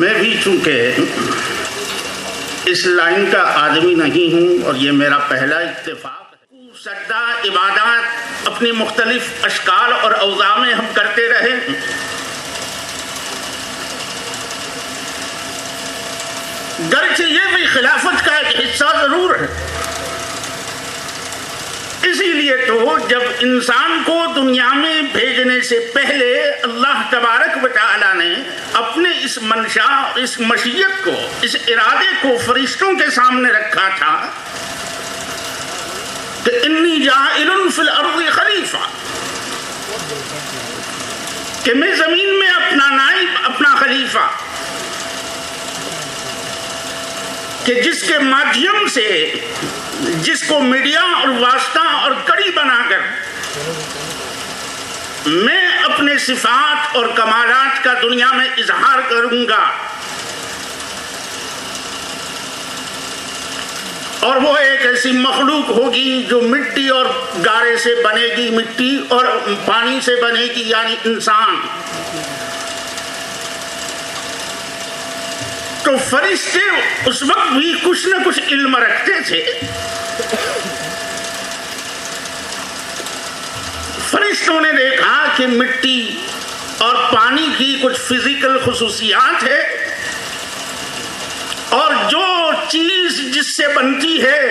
میں بھی چونکہ اس لائن کا آدمی نہیں ہوں اور یہ میرا پہلا اتفاق ہے، سجدہ عبادات اپنی مختلف اشکال اور اوضاع میں ہم کرتے رہے، گرچہ یہ بھی خلافت کا ایک حصہ ضرور ہے۔ اسی لیے تو جب انسان کو دنیا میں بھیجنے سے پہلے اللہ تبارک و تعالی نے اپنے اس منشا، اس مشیت کو، اس ارادے کو فرشتوں کے سامنے رکھا تھا کہ انی جاعل فی الارض خلیفہ، کہ میں زمین میں اپنا نائب، اپنا خلیفہ، کہ جس کے مادھیم سے، جس کو میڈیا اور واسطہ اور کڑی بنا کر میں اپنے صفات اور کمالات کا دنیا میں اظہار کروں گا، اور وہ ایک ایسی مخلوق ہوگی جو مٹی اور گارے سے بنے گی، مٹی اور پانی سے بنے گی، یعنی انسان۔ تو فرشتے اس وقت بھی کچھ نہ کچھ علم رکھتے تھے۔ فرشتوں نے دیکھا کہ مٹی اور پانی کی کچھ فزیکل خصوصیات ہے، اور جو چیز جس سے بنتی ہے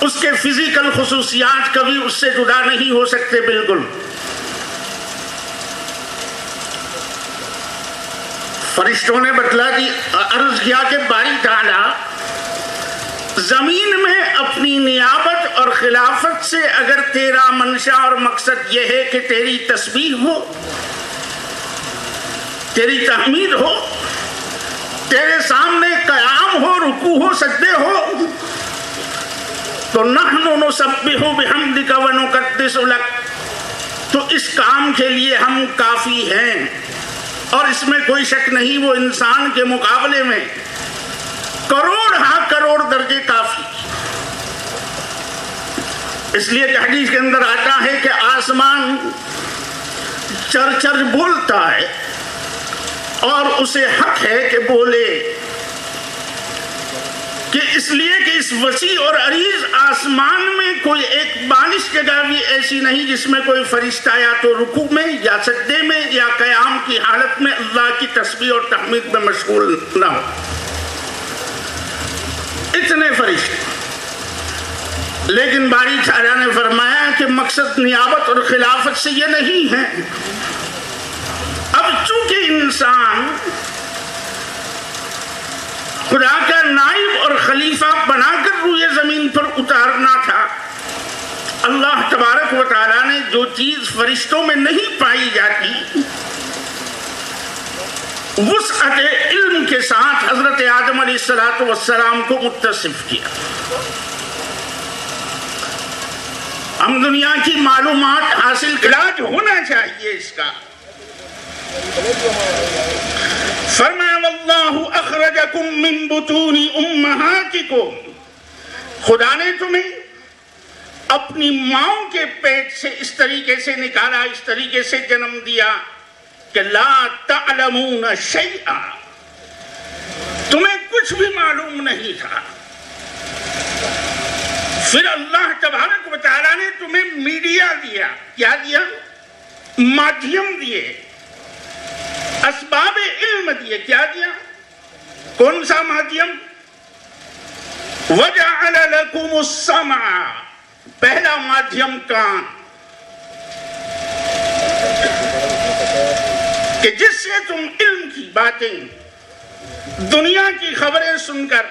اس کے فزیکل خصوصیات کبھی اس سے جدا نہیں ہو سکتے بالکل۔ فرشتوں نے بتلا دی، عرض کیا کہ باری تعالیٰ زمین میں اپنی نیابت اور خلافت سے اگر تیرا منشا اور مقصد یہ ہے کہ تیری تسبیح ہو، تیری تحمید ہو، تیرے سامنے قیام ہو، رکوع ہو، سجدے ہو، تو نحن نسبح بحمدک ونقدس لک، تو اس کام کے لیے ہم کافی ہیں، اور اس میں کوئی شک نہیں وہ انسان کے مقابلے میں کروڑ درجے کافی۔ اس لیے کہ حدیث کے اندر آتا ہے کہ آسمان چر بولتا ہے، اور اسے حق ہے کہ بولے، کہ اس لیے کہ اس وسیع اور عریض آسمان میں کوئی ایک بالش جگہ بھی ایسی نہیں جس میں کوئی فرشتہ یا تو رکوع میں یا سجدے میں یا قیام کی حالت میں اللہ کی تسبیح اور تحمید میں مشغول نہ ہو۔ اتنے فرشتے، لیکن باری تعالیٰ نے فرمایا کہ مقصد نیابت اور خلافت سے یہ نہیں ہے۔ اب چونکہ انسان خدا کا نائب اور خلیفہ بنا کر روئے زمین پر اتارنا تھا، اللہ تبارک و تعالیٰ نے جو چیز فرشتوں میں نہیں پائی جاتی وسعت علم کے ساتھ حضرت آدم علیہ السلام کو متصف کیا۔ ہم دنیا کی معلومات حاصل علاج ہونا چاہیے اس کا۔ فرمایا واللہ اخرجکم من بطون امہاتکم، خدا نے تمہیں اپنی ماؤں کے پیٹ سے اس طریقے سے نکالا، اس طریقے سے جنم دیا کہ لا تعلمون شیئا، تمہیں کچھ بھی معلوم نہیں تھا۔ پھر اللہ تبارک و تعالیٰ نے تمہیں میڈیا دیا، کیا دیا؟ مادھیم دیے، اسباب علم دیے، کیا دیا؟ کون سا مادھیم؟ وَجَعَلَ لَكُمُ السَّمْعَ، پہلا مادھیم کان، کہ جس سے تم علم کی باتیں، دنیا کی خبریں سن کر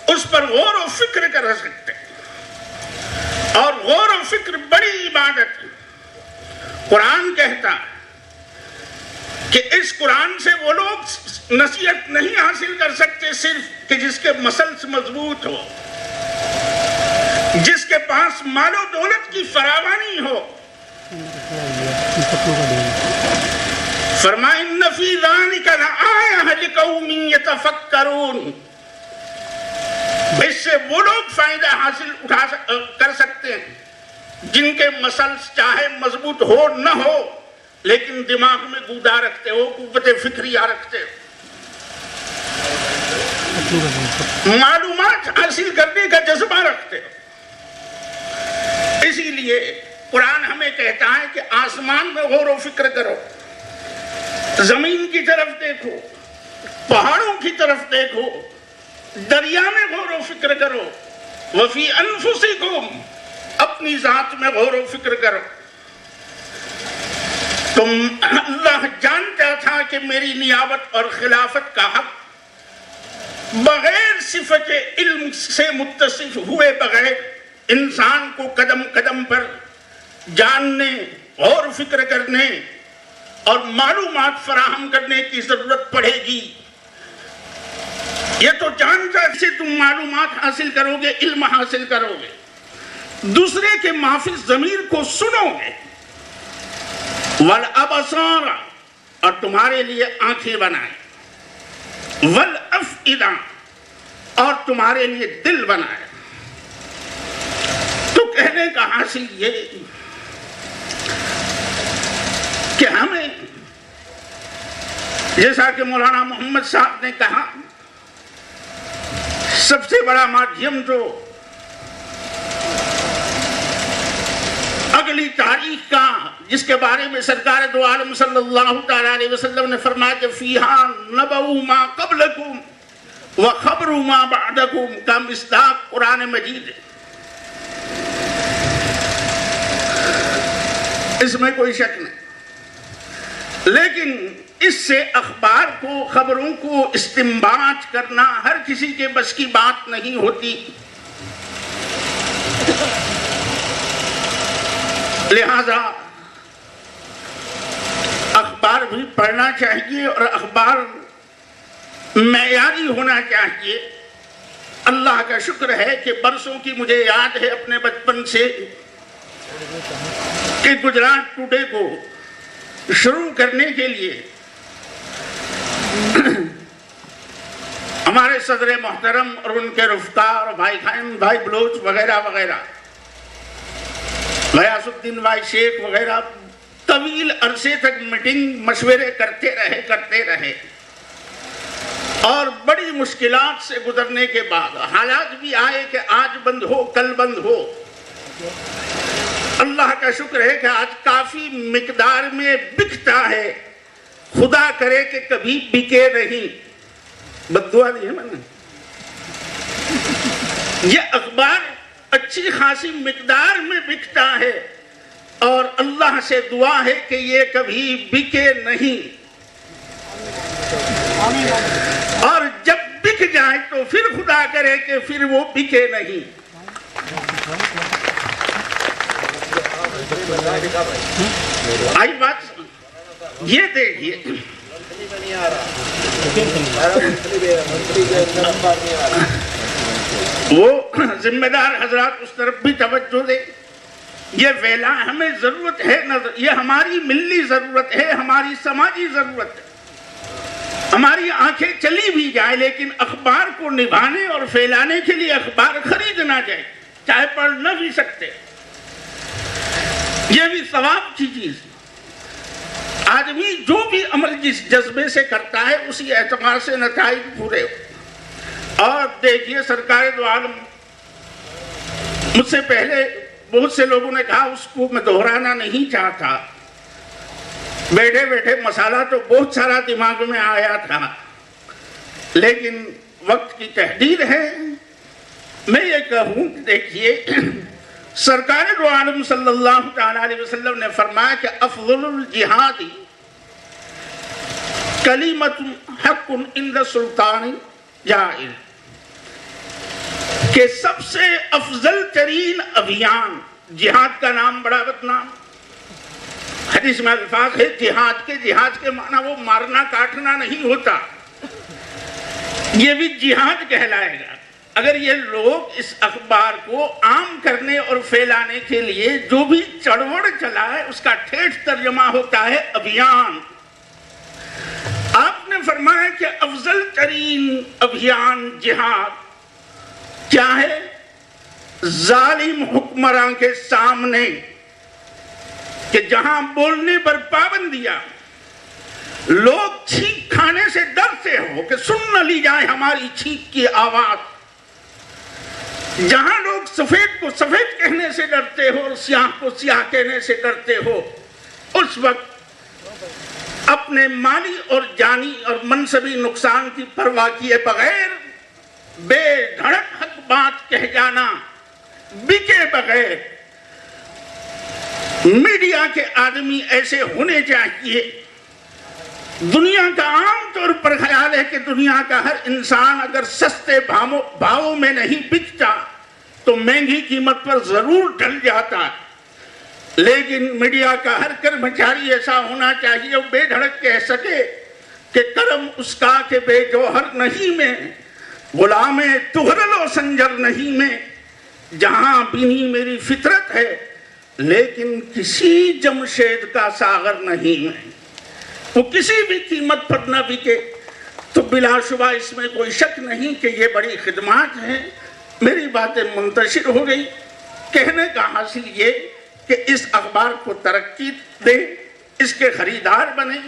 اس پر غور و فکر کر سکتے، اور غور و فکر بڑی عبادت ہے۔ قرآن کہتا ہے کہ اس قرآن سے وہ لوگ نصیحت نہیں حاصل کر سکتے صرف کہ جس کے مسلس مضبوط ہو، جس کے پاس مال و دولت کی فراوانی ہو۔ فرمائے ان فی ذالک لآیہ لقوم یتفکرون، اس سے وہ لوگ فائدہ حاصل کر سکتے ہیں جن کے مسلس چاہے مضبوط ہو نہ ہو لیکن دماغ میں گودا رکھتے ہو، قوت فکریہ رکھتے ہو، معلومات حاصل کرنے کا جذبہ رکھتے ہو۔ اسی لیے قرآن ہمیں کہتا ہے کہ آسمان میں غور و فکر کرو، زمین کی طرف دیکھو، پہاڑوں کی طرف دیکھو، دریا میں غور و فکر کرو، وفی انفسکم، اپنی ذات میں غور و فکر کرو۔ تم اللہ جانتا تھا کہ میری نیابت اور خلافت کا حق بغیر صفت علم سے متصف ہوئے بغیر انسان کو قدم قدم پر جاننے، غور و فکر کرنے اور معلومات فراہم کرنے کی ضرورت پڑے گی۔ یہ تو جانتا ہے کہ تم معلومات حاصل کرو گے، علم حاصل کرو گے، دوسرے کے معافی ضمیر کو سنو گے، والابصار، اور تمہارے لیے آنکھیں بنائے، والافئدہ، اور تمہارے لیے دل بنائے۔ تو کہنے کا حاصل یہ کہ ہمیں، جیسا کہ مولانا محمد صاحب نے کہا، سب سے بڑا مادھیم جو اگلی تاریخ کا، جس کے بارے میں سرکار دو عالم صلی اللہ تعالیٰ علیہ وسلم نے فرمایا کہ فیہا نبؤ ما قبلکم وخبر ما بعدکم کا مصداق قرآن مجید ہے۔ اس میں کوئی شک نہیں، لیکن اس سے اخبار کو، خبروں کو استنباط کرنا ہر کسی کے بس کی بات نہیں ہوتی، لہذا اخبار بھی پڑھنا چاہیے اور اخبار معیاری ہونا چاہیے۔ اللہ کا شکر ہے کہ برسوں کی مجھے یاد ہے اپنے بچپن سے کہ گجرات ٹوڈے کو شروع کرنے کے لیے ہمارے صدر محترم اور ان کے رفقا اور بھائی خان، بھائی بلوچ وغیرہ وغیرہ، غیاث الدین بھائی شیخ وغیرہ طویل عرصے تک میٹنگ مشورے کرتے رہے اور بڑی مشکلات سے گزرنے کے بعد حالات بھی آئے کہ آج بند ہو، کل بند ہو۔ اللہ کا شکر ہے کہ آج کافی مقدار میں بکتا ہے، خدا کرے کہ کبھی بکے نہیں، بددعا دی ہے میں نے۔ یہ اخبار اچھی خاصی مقدار میں بکتا ہے اور اللہ سے دعا ہے کہ یہ کبھی بکے نہیں، اور جب بک جائے تو پھر خدا کرے کہ پھر وہ بکے نہیں۔ آئی بات یہ دیکھیے، وہ ذمہ دار حضرات اس طرف بھی توجہ دیں۔ یہ ویلا ہمیں ضرورت ہے، یہ ہماری ملی ضرورت ہے، ہماری سماجی ضرورت ہے۔ ہماری آنکھیں چلی بھی جائیں لیکن اخبار کو نبھانے اور پھیلانے کے لیے اخبار خریدنا جائے، چاہے پڑھ نہ بھی سکتے، یہ بھی ثواب کی چیز۔ آدمی جو بھی عمل جس جذبے سے کرتا ہے اسی اعتبار سے نتائج پورے ہو۔ اور دیکھیے سرکار دو عالم، مجھ سے پہلے بہت سے لوگوں نے کہا، اس کو میں دہرانا نہیں چاہتا، بیٹھے بیٹھے مسئلہ تو بہت سارا دماغ میں آیا تھا، لیکن وقت کی تحدید ہے۔ میں یہ کہوں کہ دیکھیے سرکار دو عالم صلی اللہ تعالیٰ علیہ وسلم نے فرمایا کہ افضل الجہاد کلمۃ حق عند سلطان جائر، کہ سب سے افضل ترین ابھیان، جہاد کا نام بڑا بدنام، حدیث میں الفاظ ہے جہاد کے معنی وہ مارنا کاٹنا نہیں ہوتا، یہ بھی جہاد کہلائے گا۔ اگر یہ لوگ اس اخبار کو عام کرنے اور پھیلانے کے لیے جو بھی چڑوڑ چلائے، اس کا ٹھیٹھ ترجمہ ہوتا ہے ابھیان۔ آپ نے فرمایا کہ افضل ترین ابھیان جہاد کیا ہے؟ ظالم حکمراں کے سامنے कि जहां बोलने पर पाबंदियां, लोग छींक खाने से डरते हो कि सुन न ली जाए हमारी छींक की आवाज, जहां लोग सफेद को सफेद कहने से डरते हो और स्याह को स्याह कहने से डरते हो, उस वक्त अपने माली और जानी और मनसबी नुकसान की परवाह किए बगैर बेधड़क हक बात कह जाना, बिके बगैर। मीडिया के आदमी ऐसे होने चाहिए। दुनिया का आमतौर पर ख्याल है कि दुनिया का हर इंसान अगर सस्ते भावों में नहीं बिकता तो महंगी कीमत पर जरूर ढल जाता, लेकिन मीडिया का हर कर्मचारी ऐसा होना चाहिए वो बेधड़क कह सके कि करम उसका के बेजोहर नहीं में, गुलामे तुहरलो संजर नहीं में, जहां बिनी मेरी फितरत है लेकिन किसी जमशेद का सागर नहीं में। वो किसी भी कीमत पर न बिके तो बिलाशुबा इसमें कोई शक नहीं कि ये बड़ी खिदमत है। मेरी बातें मुंतशिर हो गई। कहने का हासिल ये कि इस अखबार को तरक्की दे, इसके खरीदार बने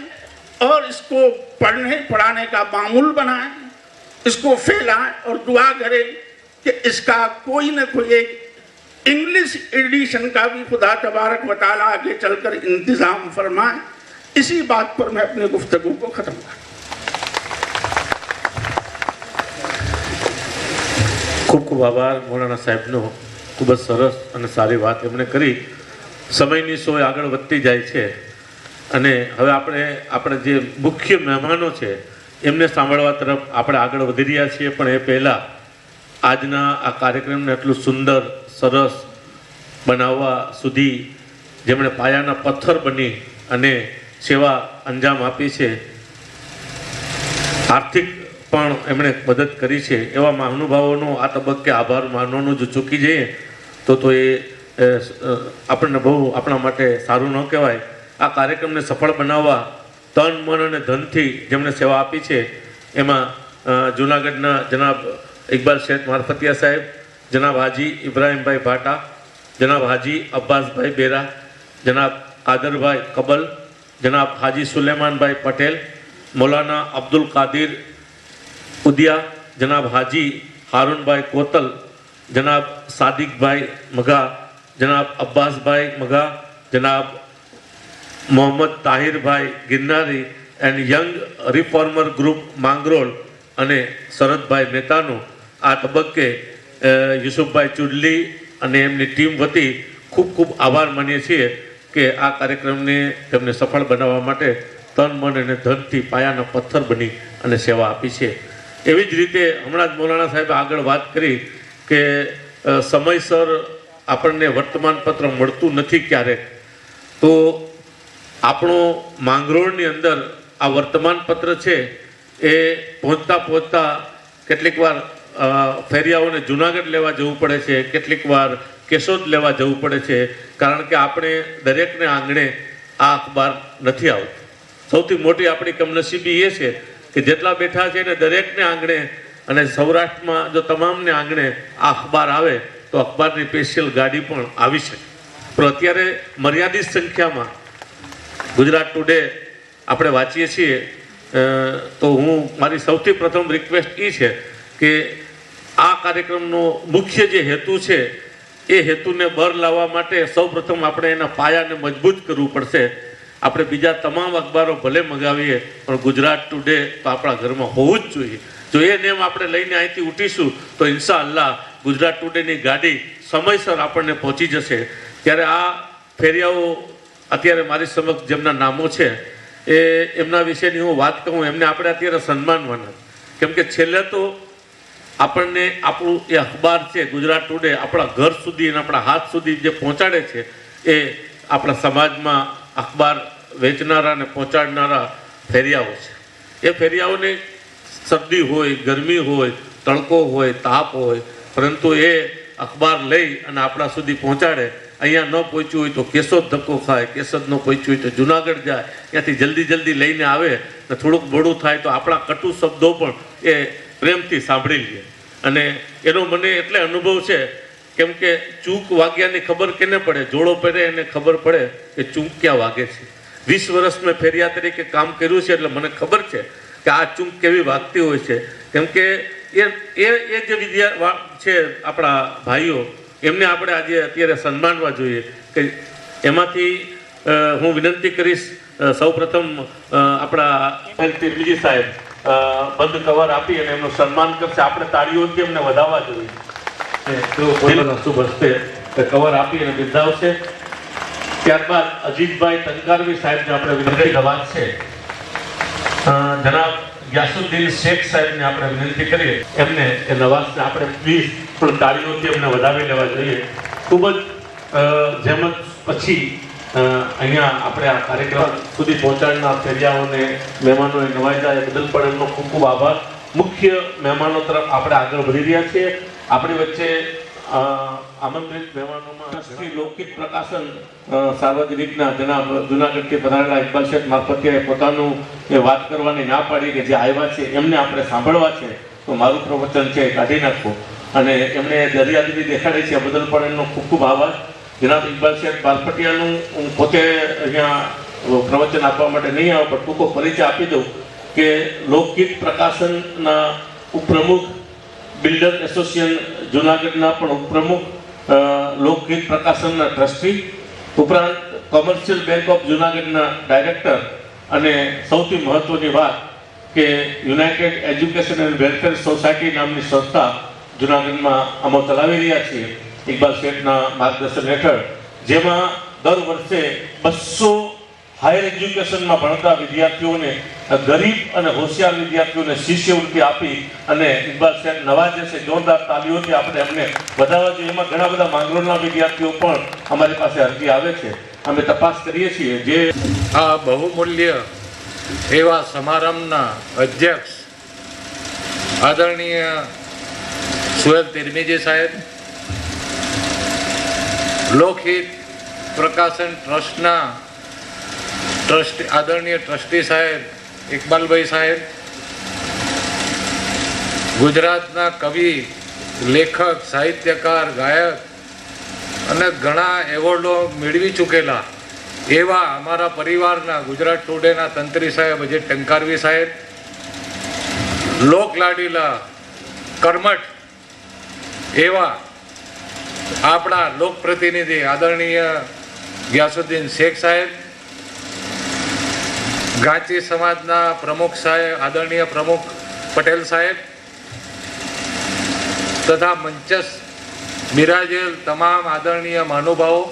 और इसको पढ़ने पढ़ाने का मामूल बनाए, इसको फैलाए और दुआ करे कि इसका कोई न कोई एक इंग्लिश एडिशन का भी खुदा तबारक व तआला आगे चलकर इंतजाम फरमाए। इसी बात पर मैं अपने गुफ्तगू को खत्म कर। खूब खूब आभार मौलाना સાહેબનો। ખૂબ જ સરસ અને સારી વાત એમણે કરી। સમયની સોય આગળ વધતી જાય છે અને હવે આપણે જે મુખ્ય મહેમાનો છે એમને સાંભળવા તરફ આપણે આગળ વધી રહ્યા છીએ, પણ એ પહેલાં આજના આ કાર્યક્રમને એટલું સુંદર સરસ બનાવવા સુધી જેમણે પાયાના પથ્થર બની અને સેવા અંજામ આપી છે, આર્થિક પણ એમણે મદદ કરી છે, એવા મહાનુભાવોનો આ તબક્કે આભાર માનવાનું જો ચૂકી જઈએ તો એ આપણને બહુ આપણા માટે સારું ન કહેવાય। આ કાર્યક્રમને સફળ બનાવવા તન મન અને ધનથી જેમણે સેવા આપી છે એમાં જૂનાગઢના જનાબ ઇકબાલ શેખ મારફતિયા સાહેબ, જનાબ હાજી ઇબ્રાહીમભાઈ ભાટા, જનાબ હાજી અબ્બાસભાઈ બેરા, જનાબ કાદરભાઈ કબલ, જનાબ હાજી સુલેમાનભાઈ પટેલ, મૌલાના અબ્દુલ કાदिर ઉદિયા, જનાબ હાજી હારૂનભાઈ કોતલ, જનાબ સાદિકભાઈ મઘા, જનાબ અબ્બાસભાઈ મઘા, જનાબ મોહમ્મદ તાહિરભાઈ ગિરનારી એન્ડ યંગ રિફોર્મર ગ્રુપ માંગરોળ અને શરદભાઈ મહેતાનો આ તબક્કે યુસુફભાઈ ચુડલી અને એમની ટીમ વતી ખૂબ ખૂબ આભાર માનીએ છીએ કે આ કાર્યક્રમને તેમને સફળ બનાવવા માટે તન મન અને ધનથી પાયાના પથ્થર બની અને સેવા આપી છે। એવી જ રીતે હમણાં જ મૌલાના સાહેબે આગળ વાત કરી કે સમયસર આપણને વર્તમાનપત્ર મળતું નથી ક્યારેક, તો આપણો માંગરોળની અંદર આ વર્તમાનપત્ર છે એ પહોંચતા પહોંચતા કેટલીક વાર ફેરિયાઓને જુનાગઢ લેવા જવું પડે છે, કેટલીક વાર કેશોદ લેવા જવું પડે છે, કારણ કે આપણે દરેકને આંગણે આ અખબાર નથી આવતું। સૌથી મોટી આપણી કમનસીબી એ છે કે જેટલા બેઠા છે ને દરેકને આંગણે અને સૌરાષ્ટ્રમાં જો તમામને આંગણે આ અખબાર આવે તો અખબારની સ્પેશિયલ ગાડી પણ આવી શકે, પણ અત્યારે મર્યાદિત સંખ્યામાં ગુજરાત ટુડે આપણે વાંચીએ છીએ। તો હું મારી સૌથી પ્રથમ રિક્વેસ્ટ એ છે કે આ કાર્યક્રમનો મુખ્ય જે હેતુ છે એ હેતુને બર લાવવા માટે સૌપ્રથમ આપણે એના પાયાને મજબૂત કરવું પડશે। આપણે બીજા તમામ અખબારો ભલે મગાવીએ પણ ગુજરાત ટુડે તો આપણા ઘરમાં હોવું જ જોઈએ। જો એ નેમ આપણે લઈને અહીંથી ઉઠીશું તો ઇન્શાઅલ્લાહ ગુજરાત ટુડેની ગાડી સમયસર આપણને પહોંચી જશે। ત્યારે આ ફેરિયાઓ અત્યારે મારી સમક્ષ જેમના નામો છે એ એમના વિશેની હું વાત કહું, એમને આપણે અત્યારે સન્માનવાના, કેમ કે છેલ્લે તો આપણને આપણું એ અખબાર છે ગુજરાત ટુડે આપણા ઘર સુધી અને આપણા હાથ સુધી જે પહોંચાડે છે એ આપણા સમાજમાં અખબાર વેચનારા અને પહોંચાડનારા ફેરિયાઓ છે। એ ફેરિયાઓને શરદી હોય, ગરમી હોય, તડકો હોય, તાપ હોય, પરંતુ એ અખબાર લઈ અને આપણા સુધી પહોંચાડે। અહીંયા ન પહોંચ્યું હોય તો કેશોદ ધક્કો ખાય, કેશોદ ન પહોંચ્યું હોય તો જુનાગઢ જાય, ત્યાંથી જલ્દી લઈને આવે ને થોડુંક મોડું થાય તો આપણા કટુ શબ્દો પણ એ પ્રેમથી સાંભળી લે। અને એનો મને એટલે અનુભવ છે કેમ કે ચૂક વાગ્યાની ખબર કેને પડે? જોડો પહેરે એને ખબર પડે કે ચૂક ક્યાં વાગે છે. 20 વર્ષ મેં ફેરિયા તરીકે કામ કર્યું છે એટલે મને ખબર છે કે આ ચૂક કેવી વાગતી હોય છે. કેમ કે એ જે વિદ્યા છે આપણા ભાઈઓ, એમને આપણે આજે અત્યારે સન્માનવા જોઈએ. કે એમાંથી હું વિનંતી કરીશ સૌપ્રથમ આપણા તિરમિજી સાહેબ બંધ કવર આપી અને એમનું સન્માન કરશે. આપણે તાળીઓથી એમને વધાવવા જોઈએ. શુભ હસ્તે કવર આપી અને બિરદાવશે. ત્યારબાદ અજીતભાઈ ટંકારવી સાહેબને આપણે વિનંતી કરવા છે. જનાબ ગ્યાસુદ્દીન શેખ સાહેબને આપણે વિનંતી કરીએ એમને એ નવાઝને આપણે પ્લીઝ પણ તાળીઓથી એમને વધાવી લેવા જોઈએ. ખૂબ જ જહેમત પછી અહીંયા આપણે આ કાર્યક્રમ સુધી પહોંચાડનાર ફેરિયાઓને મહેમાનોને નવાજા એ બદલ પણ એમનો ખૂબ ખૂબ આભાર. મુખ્ય મહેમાનો તરફ આપણે આગળ વધી રહ્યા છીએ. આપણી વચ્ચે આમંત્રિત મહેમાનોમાં શ્રી લોકહિત પ્રકાશન સાર્વજનિકના જનાબ જુનાગઢથી પધારેલા ઇકબાલ શેખ મારફતે પોતાનું વાત કરવાની ના પાડી કે જે આવ્યા છે એમને આપણે સાંભળવા છે, તો મારું પ્રવચન છે કાઢી નાખો. અને એમણે દરિયાદિલી દેખાડી છે બદલ પણ એમનો ખૂબ ખૂબ આભાર. જનાબ ઇકબાલ શેખ બારપટિયાનું હું પોતે અહીંયા પ્રવચન આપવા માટે નહીં આવું, પણ ટૂંકો પરિચય આપી દઉં કે લોકહિત પ્રકાશનના ઉપપ્રમુખ, બિલ્ડર એસોસિએશન જુનાગઢના પણ ઉપપ્રમુખ, લોકહિત પ્રકાશનના ટ્રસ્ટી, ઉપરાંત કોમર્શિયલ બેંક ઓફ જુનાગઢના ડાયરેક્ટર, અને સૌથી મહત્વની વાત કે United education and welfare society નામની સંસ્થા જુનાગઢમાં અમે ચલાવી રહ્યા છીએ ઇકબાલ શેખના માર્ગદર્શન હેઠળ, જેમાં દર વર્ષે 200 હાયર એજ્યુકેશનમાં ભણતા વિદ્યાર્થીઓને, ગરીબ અને હોશિયાર વિદ્યાર્થીઓને શિષ્યવૃત્તિ આપી અને ઇકબાલ શેખ નવાજે છે. જોરદાર તાલીઓથી આપણે એમને વધારવા જોઈએ. એમાં ઘણા બધા માંગરોળના વિદ્યાર્થીઓ પણ અમારી પાસે અરજી આવે છે, અમે તપાસ કરીએ છીએ. જે આ બહુમૂલ્ય એવા સમારંભના અધ્યક્ષ આદરણીય સુહેલ તિરમિજી સાહેબ, લોકહિત પ્રકાશન ટ્રસ્ટના આદરણીય ટ્રસ્ટી સાહેબ ઇકબાલભાઈ સાહેબ, ગુજરાતના કવિ, લેખક, સાહિત્યકાર, ગાયક અને ઘણા એવોર્ડો મેળવી ચૂકેલા એવા અમારા પરિવારના ગુજરાત ટુડેના તંત્રી સાહેબ અજય ટંકારવી સાહેબ, લોકલાડીલા કર્મઠ એવા આપણા લોકપ્રતિનિધિ આદરણીય ગ્યાસુદ્દીન શેખ સાહેબ, ગાંચી સમાજના પ્રમુખ સાહેબ આદરણીય પ્રમુખ પટેલ સાહેબ, તથા મંચસ બિરાજેલ તમામ આદરણીય મહાનુભાવો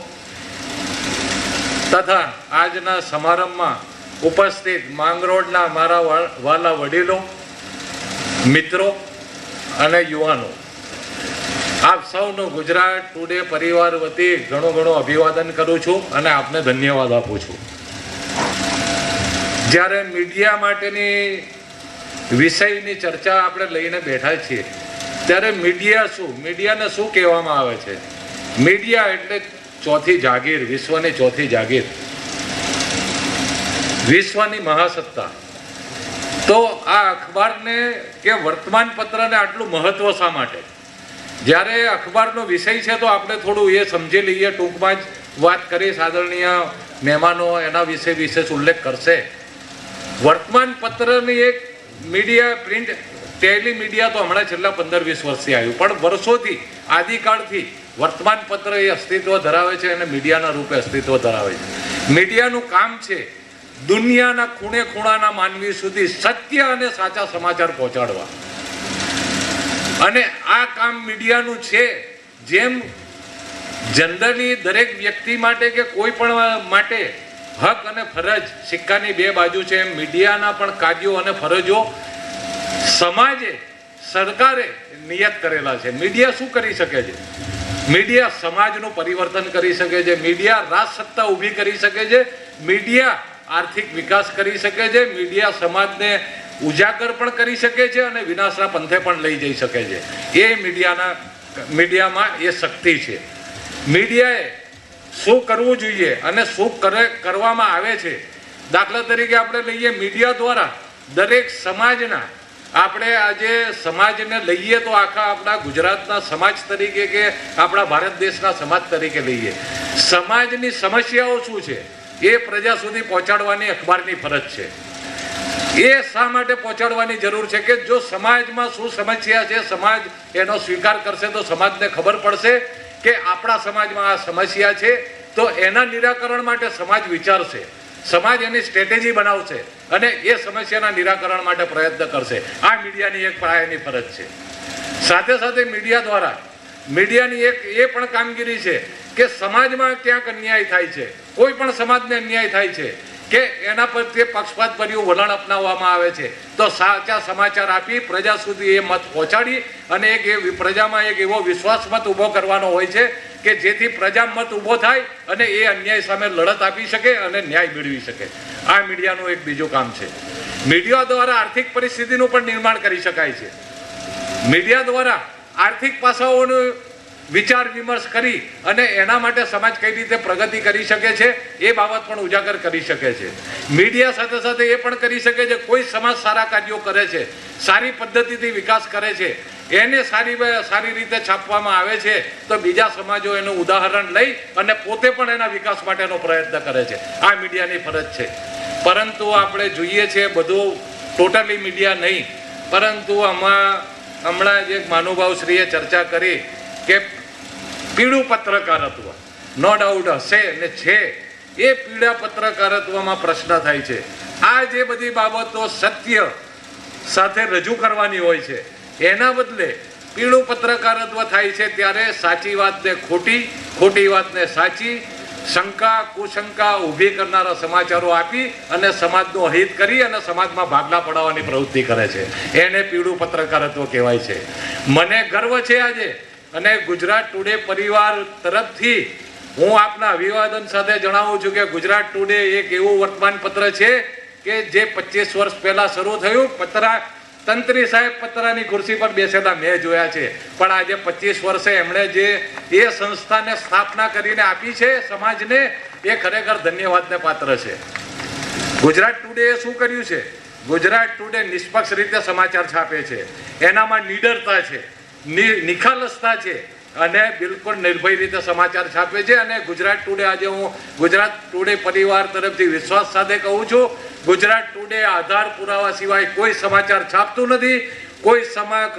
તથા આજના સમારંભમાં ઉપસ્થિત માંગરોળના મારા વાલા વડીલો, મિત્રો અને યુવાનો, આપ સૌનું ગુજરાત ટુડે પરિવાર વતી ઘણું અભિવાદન કરું છું અને આપને ધન્યવાદ આપું છું. જ્યારે મીડિયા માટેની વિષયની ચર્ચા આપણે લઈને બેઠા છીએ ત્યારે મીડિયાને શું કહેવામાં આવે છે? મીડિયા એટલે ચોથી જાગીર, વિશ્વની ચોથી જાગીર, વિશ્વની મહાસત્તા. તો આ અખબારને કે વર્તમાન પત્રને આટલું મહત્વ શા માટે? જ્યારે અખબારનો વિષય છે તો આપણે થોડું એ સમજી લઈએ. ટૂંકમાં જ વાત કરીશ, આદરણીય મહેમાનો એના વિશેષ ઉલ્લેખ કરશે. વર્તમાન પત્રની એક મીડિયા, પ્રિન્ટ ટેલિમીડિયા તો હમણાં છેલ્લા 15-20 વર્ષથી આવ્યું, પણ વર્ષોથી આદિકાળથી વર્તમાન પત્ર એ અસ્તિત્વ ધરાવે છે અને મીડિયાના રૂપે અસ્તિત્વ ધરાવે છે. મીડિયાનું કામ છે દુનિયાના ખૂણે ખૂણાના માનવી સુધી સત્ય અને સાચા સમાચાર પહોંચાડવા. અને આ કામ મીડિયાનું છે. જેમ જનરલી દરેક વ્યક્તિ માટે કે કોઈ પણ માટે હક અને ફરજ સિક્કાની બે બાજુ છે, એમ મીડિયાના પણ કાર્યો અને ફરજો સમાજે, સરકારે નિયત કરેલા છે. મીડિયા શું કરી શકે છે? મીડિયા સમાજનું પરિવર્તન કરી શકે છે, મીડિયા રાજસત્તા ઊભી કરી શકે છે, મીડિયા આર્થિક વિકાસ કરી શકે છે, મીડિયા સમાજને ઉજાગર પણ કરી શકે છે અને વિનાશના પંથે પણ લઈ જઈ શકે છે. એ મીડિયામાં એ શક્તિ છે. મીડિયાએ શું કરવું જોઈએ અને શું કરવામાં આવે છે? દાખલા તરીકે આપણે લઈએ, મીડિયા દ્વારા દરેક સમાજના આપણે આજે સમાજને લઈએ તો આખા આપણા ગુજરાતના સમાજ તરીકે કે આપણા ભારત દેશના સમાજ તરીકે લઈએ, સમાજની સમસ્યાઓ શું છે એ પ્રજા સુધી પહોંચાડવાની અખબારની ફરજ છે. એ શા માટે પહોંચાડવાની જરૂર છે કે જો સમાજમાં શું સમસ્યા છે, સમાજ એનો સ્વીકાર કરશે તો સમાજને ખબર પડશે કે આપણા સમાજમાં આ સમસ્યા છે, તો એના નિરાકરણ માટે સમાજ વિચારશે, સમાજ એની સ્ટ્રેટેજી બનાવશે અને એ સમસ્યાના નિરાકરણ માટે પ્રયત્ન કરશે. આ મીડિયાની એક પાયાની ફરજ છે. સાથે સાથે મીડિયા દ્વારા મીડિયાની એક એ પણ કામગીરી છે કે સમાજમાં ક્યાંક અન્યાય થાય છે, કોઈ પણ સમાજને અન્યાય થાય છે કે એના પ્રત્યે પક્ષપાત ભર્યું વલણ અપનાવવામાં આવે છે, તો સાચા સમાચાર આપી પ્રજા સુધી એ મત પહોંચાડી અને એક એ પ્રજામાં એક એવો વિશ્વાસ મત ઊભો કરવાનો હોય છે કે જેથી પ્રજા મત ઊભો થાય અને એ અન્યાય સામે લડત આપી શકે અને ન્યાય મેળવી શકે. આ મીડિયાનું એક બીજું કામ છે. મીડિયા દ્વારા આર્થિક પરિસ્થિતિનું પણ નિર્માણ કરી શકાય છે. મીડિયા દ્વારા આર્થિક પાસાઓનું વિચાર વિમર્શ કરી અને એના માટે સમાજ કઈ રીતે પ્રગતિ કરી શકે છે એ બાબત પણ ઉજાગર કરી શકે છે. મીડિયા સાથે સાથે એ પણ કરી શકે છે કોઈ સમાજ સારા કાર્યો કરે છે, સારી પદ્ધતિથી વિકાસ કરે છે, એને સારી રીતે છાપવામાં આવે છે તો બીજા સમાજો એનું ઉદાહરણ લઈ અને પોતે પણ એના વિકાસ માટેનો પ્રયત્ન કરે છે. આ મીડિયાની ફરજ છે. પરંતુ આપણે જોઈએ છીએ બધું ટોટલી મીડિયા નહીં, પરંતુ હમણાં જ એક મહાનુભાવશ્રીએ ચર્ચા કરી કે પીળું પત્રકારત્વ નો ડાઉટ હશે ને છે, એ પીળા પત્રકારત્વમાં પ્રશ્ન થાય છે. આ જે બધી બાબતો સત્ય સાથે રજૂ કરવાની હોય છે એના બદલે પીળું પત્રકારત્વ થાય છે ત્યારે સાચી વાતને ખોટી, ખોટી વાતને સાચી, શંકા કુશંકા ઊભી કરનારા સમાચારો આપી અને સમાજનું હિત કરી અને સમાજમાં ભાગલા પડાવવાની પ્રવૃત્તિ કરે છે. એને પીળું પત્રકારત્વ કહેવાય છે. મને ગર્વ છે આજે અને ગુજરાત ટુડે પરિવાર તરફથી હું આપના અભિવાદન સાથે જણાવું છું કે ગુજરાત ટુડે એક એવું વર્તમાન પત્ર છે કે જે 25 વર્ષ પહેલા શરૂ થયું. તંત્રી સાહેબ પત્રાની ખુરશી પર બેસેલા મેં જોયા છે, પણ આજે 25 વર્ષે એમણે જે એ સંસ્થાને સ્થાપના કરીને આપી છે સમાજને, એ ખરેખર ધન્યવાદને પાત્ર છે. ગુજરાત ટુડે શું કર્યું છે? ગુજરાત ટુડે નિષ્પક્ષ રીતે સમાચાર છાપે છે, એનામાં નિડરતા છે, નિખાલસતા છે અને બિલકુલ નિર્ભય રીતે સમાચાર છાપે છે. અને ગુજરાત ટુડે આજે હું ગુજરાત ટુડે પરિવાર તરફથી વિશ્વાસ સાથે કહું છું, ગુજરાત ટુડે આધાર પુરાવા સિવાય કોઈ સમાચાર છાપતું નથી. કોઈ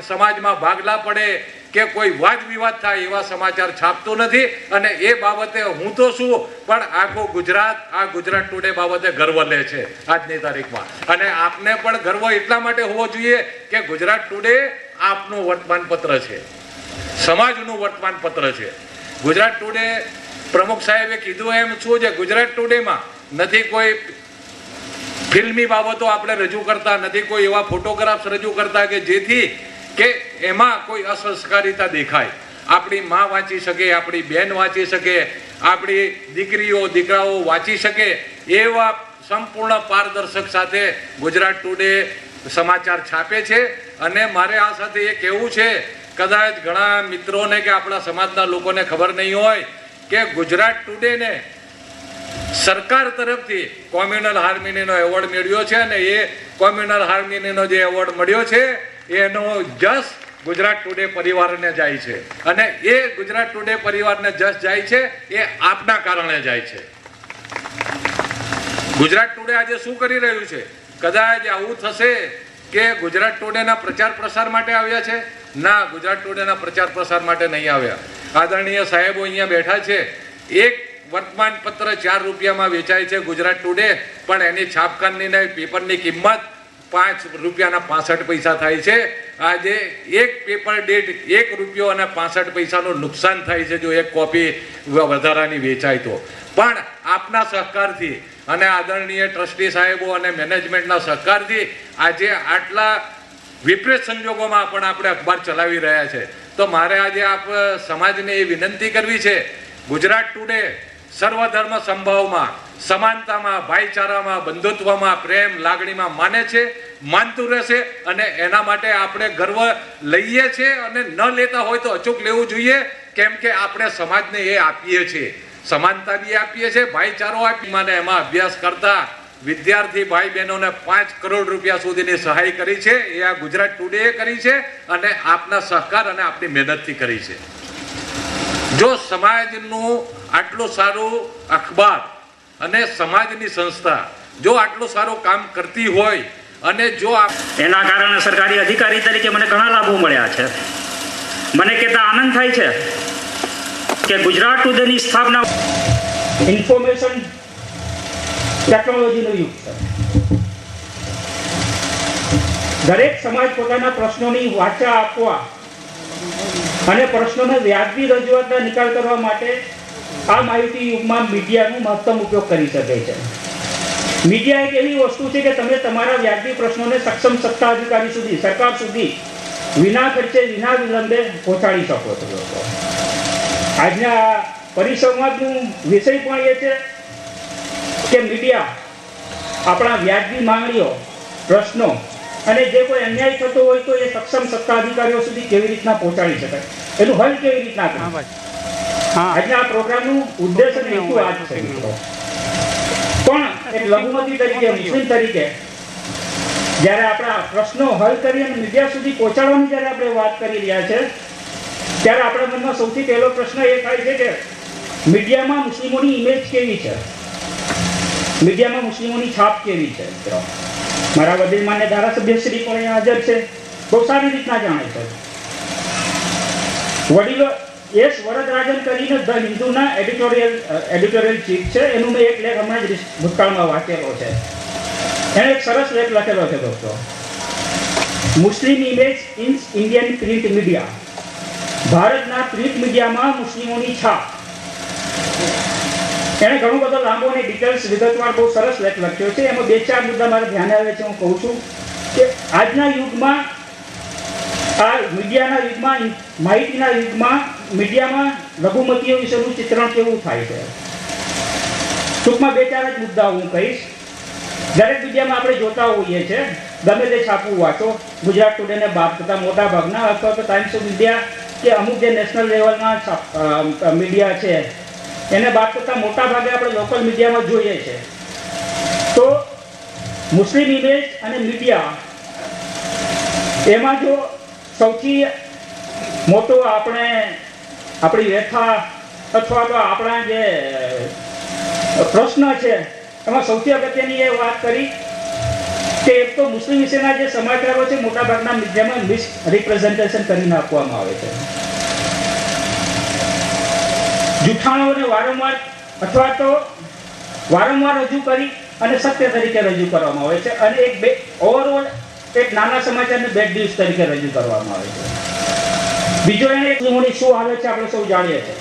સમાજમાં ભાગલા પડે કે કોઈ વાદ વિવાદ થાય એવા સમાચાર છાપતું નથી. અને એ બાબતે હું તો શું પણ આખું ગુજરાત આ ગુજરાત ટુડે બાબતે ગર્વ લે છે આજની તારીખમાં. અને આપને પણ ગર્વ એટલા માટે હોવો જોઈએ કે ગુજરાત ટુડે આપનું વર્તમાન પત્ર છે, સમાજનું વર્તમાન પત્ર છે. ગુજરાત ટુડે પ્રમુખ સાહેબે કીધું એમ શું છે, ગુજરાત ટુડેમાં નથી કોઈ ફિલ્મી બાબતો આપણે રજૂ કરતા, નથી કોઈ એવા ફોટોગ્રાફ્સ રજૂ કરતા કે જેથી કે એમાં કોઈ અસંસ્કારિતા દેખાય. આપણી માં વાંચી શકે, આપણી બેન વાંચી શકે, આપણી દીકરીઓ દીકરાઓ વાંચી શકે એવા સંપૂર્ણ પારદર્શક સાથે ગુજરાત ટુડે સમાચાર છાપે છે. અને મારે આ સાથે એ કહેવું છે, કદાચ ઘણા મિત્રોને કે આપણા સમાજના લોકોને ખબર નહીં હોય કે ગુજરાત ટુડેને સરકાર તરફથી કોમ્યુનલ હાર્મનીનો એવોર્ડ મળ્યો છે અને એ કોમ્યુનલ હાર્મનીનો જે એવોર્ડ મળ્યો છે એનો જશ ગુજરાત ટુડે પરિવારને જાય છે. અને એ ગુજરાત ટુડે પરિવારને જશ જાય છે એ આપના કારણે જાય છે. ગુજરાત ટુડે આજે શું કરી રહ્યું છે? કદાચ આવું થશે કે ગુજરાત ટુડેના પ્રચાર પ્રસાર માટે આવ્યા છે? ના, ગુજરાત ટુડેના પ્રચાર પ્રસાર માટે નહીં આવ્યા. આદરણીય સાહેબો અહીંયા બેઠા છે. એક વર્તમાન પત્ર 4 રૂપિયામાં વેચાય છે ગુજરાત ટુડે, પણ એની છાપખાની ને પેપરની કિંમત 5 રૂપિયાના 65 પૈસા થાય છે. આજે એક પેપર દીઠ 1 રૂપિયો અને 65 પૈસાનું નુકસાન થાય છે જો એક કોપી વધારાની વેચાય તો. પણ આપના સહકારથી અને આદરણીય ટ્રસ્ટી સાહેબો અને મેનેજમેન્ટના સહકારથી આજે આટલા વિપરીત સંજોગોમાં પણ આપણે અખબાર ચલાવી રહ્યા છે. તો મારે આજે આપ સમાજને એ વિનંતી કરવી છે, ગુજરાત ટુડે સર્વધર્મ સંભાવમાં, સમાનતામાં, ભાઈચારામાં, બંધુત્વમાં, પ્રેમ લાગણીમાં માને છે, માનતું રહેશે. અને એના માટે આપણે ગર્વ લઈએ છીએ અને ન લેતા હોય તો અચૂક લેવું જોઈએ, કેમ કે આપણે સમાજને એ આપીએ છીએ, સમાનતા બી આપીએ છીએ, ભાઈચારો આપીએ. મને એમાં અભ્યાસ કરતા વિદ્યાર્થી ભાઈ બહેનોને 5 કરોડ રૂપિયા સુધીની સહાય કરી છે. એ આ ગુજરાત ટુડેએ કરી છે અને આપના સહકાર અને આપની મહેનતથી કરી છે. જો સમાજનું આટલું સારું અખબાર અને સમાજની સંસ્થા જો આટલું સારું કામ કરતી હોય અને જો એના કારણે સરકારી અધિકારી તરીકે મને ઘણા લાભો મળ્યા છે. મને કહેતા આનંદ થાય છે કે ગુજરાત ટુડેની સ્થાપના ઇન્ફોર્મેશન ટેકનોલોજીનો યુગ છે. દરેક સમાજ પોતાના પ્રશ્નોની વાચા આપવા અને પ્રશ્નોને વ્યાજબી રજૂઆતના નિકાલ કરવા માટે આ માહિતી યુગમાં મીડિયાનો મહત્તમ ઉપયોગ કરી શકે છે. મીડિયા એક એવી વસ્તુ છે કે તમે તમારા વ્યાજબી પ્રશ્નોને સક્ષમ સત્તા અધિકારી સુધી, સરકાર સુધી વિના ખર્ચે વિના વિલંબે પહોંચાડી શકો છો. આજના પરિસંવાદનું વિષય પણ એ છે કે મીડિયા આપણા વ્યાજબી માંગણીઓ, પ્રશ્નો અને જે કોઈ અન્યાય થતો હોય તો એ સક્ષમ સત્તા અધિકારીઓ સુધી કેવી રીતના પહોંચાડી શકાય, એનું હલ કેવી રીતના કરે. આજના આ પ્રોગ્રામનું ઉદ્દેશ અને હેતુ આ જ છે મિત્રો. પણ એક લઘુમતી તરીકે, મુસ્લિમ તરીકે જ્યારે આપણા પ્રશ્નો હલ કરી અને મીડિયા સુધી પહોંચાડવાની જ્યારે આપણે વાત કરી રહ્યા છે ત્યારે આપણા મનમાં સૌથી પહેલો પ્રશ્ન એ થાય છે કે મીડિયામાં મુસ્લિમોની ઇમેજ કેવી છે, મીડિયામાં મુસ્લિમોની છાપ કેવી છે. મારા વડીલ માન્ય ધારાસભ્ય શ્રી પણ અહીંયા હાજર છે, બહુ સારી રીતના જાણે છે. વડીલો એસ વરદરાજન કરીને ધ હિન્દુના એડિટોરિયલ ચીફ છે. એનું મેં એક લેખ હમણાં જ ભૂતકાળમાં વાંચેલો છે. એણે એક સરસ લેખ લખેલો છે દોસ્તો, Muslim image in Indian print media. ભારતના પ્રિન્ટ મીડિયામાં મુસ્લિમોની છાપ. એણે ઘણો બધો લાંબો અને ડિટેલ્સ વિગતવાર બહુ સરસ લેખ લખ્યો છે. એમાં 2-4 મુદ્દા મારા ધ્યાને આવે છે. હું કહું છું કે આજના યુગમાં, આ મીડિયાના યુગમાં, માહિતીના યુગમાં મીડિયામાં લઘુમતીઓ વિશેનું ચિત્રણ કેવું થાય છે. ટૂંકમાં 2-4 જ મુદ્દા હું કહીશ. દરેક મીડિયામાં આપણે જોતા હોઈએ છીએ, ગમે તે છાપવું વાંચો, ગુજરાત ટુડેને બાદ કરતા મોટા ભાગના અથવા તો ટાઈમ્સ ઓફ ઇન્ડિયા કે અમુક જે નેશનલ લેવલના મીડિયા છે એને બાદ કરતા મોટા ભાગે આપણે લોકલ મીડિયામાં જોઈએ છે. તો મુસ્લિમ ઇમેજ અને મીડિયા એમાં જો સૌથી મોટો આપણી વ્યથા અથવા તો આપણા જે પ્રશ્ન છે એમાં સૌથી અગત્યની એ વાત કરી કે એક તો મુસ્લિમ વિશેના જે સમાચારો છે મોટાભાગના મીડિયામાં મિસ રિપ્રેઝન્ટેશન કરીને આપવામાં આવે છે. જૂઠાણોને વારંવાર રજૂ કરી અને સત્ય તરીકે રજૂ કરવામાં આવે છે અને ઓવરઓલ એક નાના સમાચારને બેડ ન્યૂઝ તરીકે રજૂ કરવામાં આવે છે. બીજો એને મુસ્લિમોની શું હાલત છે આપણે સૌ જાણીએ છીએ.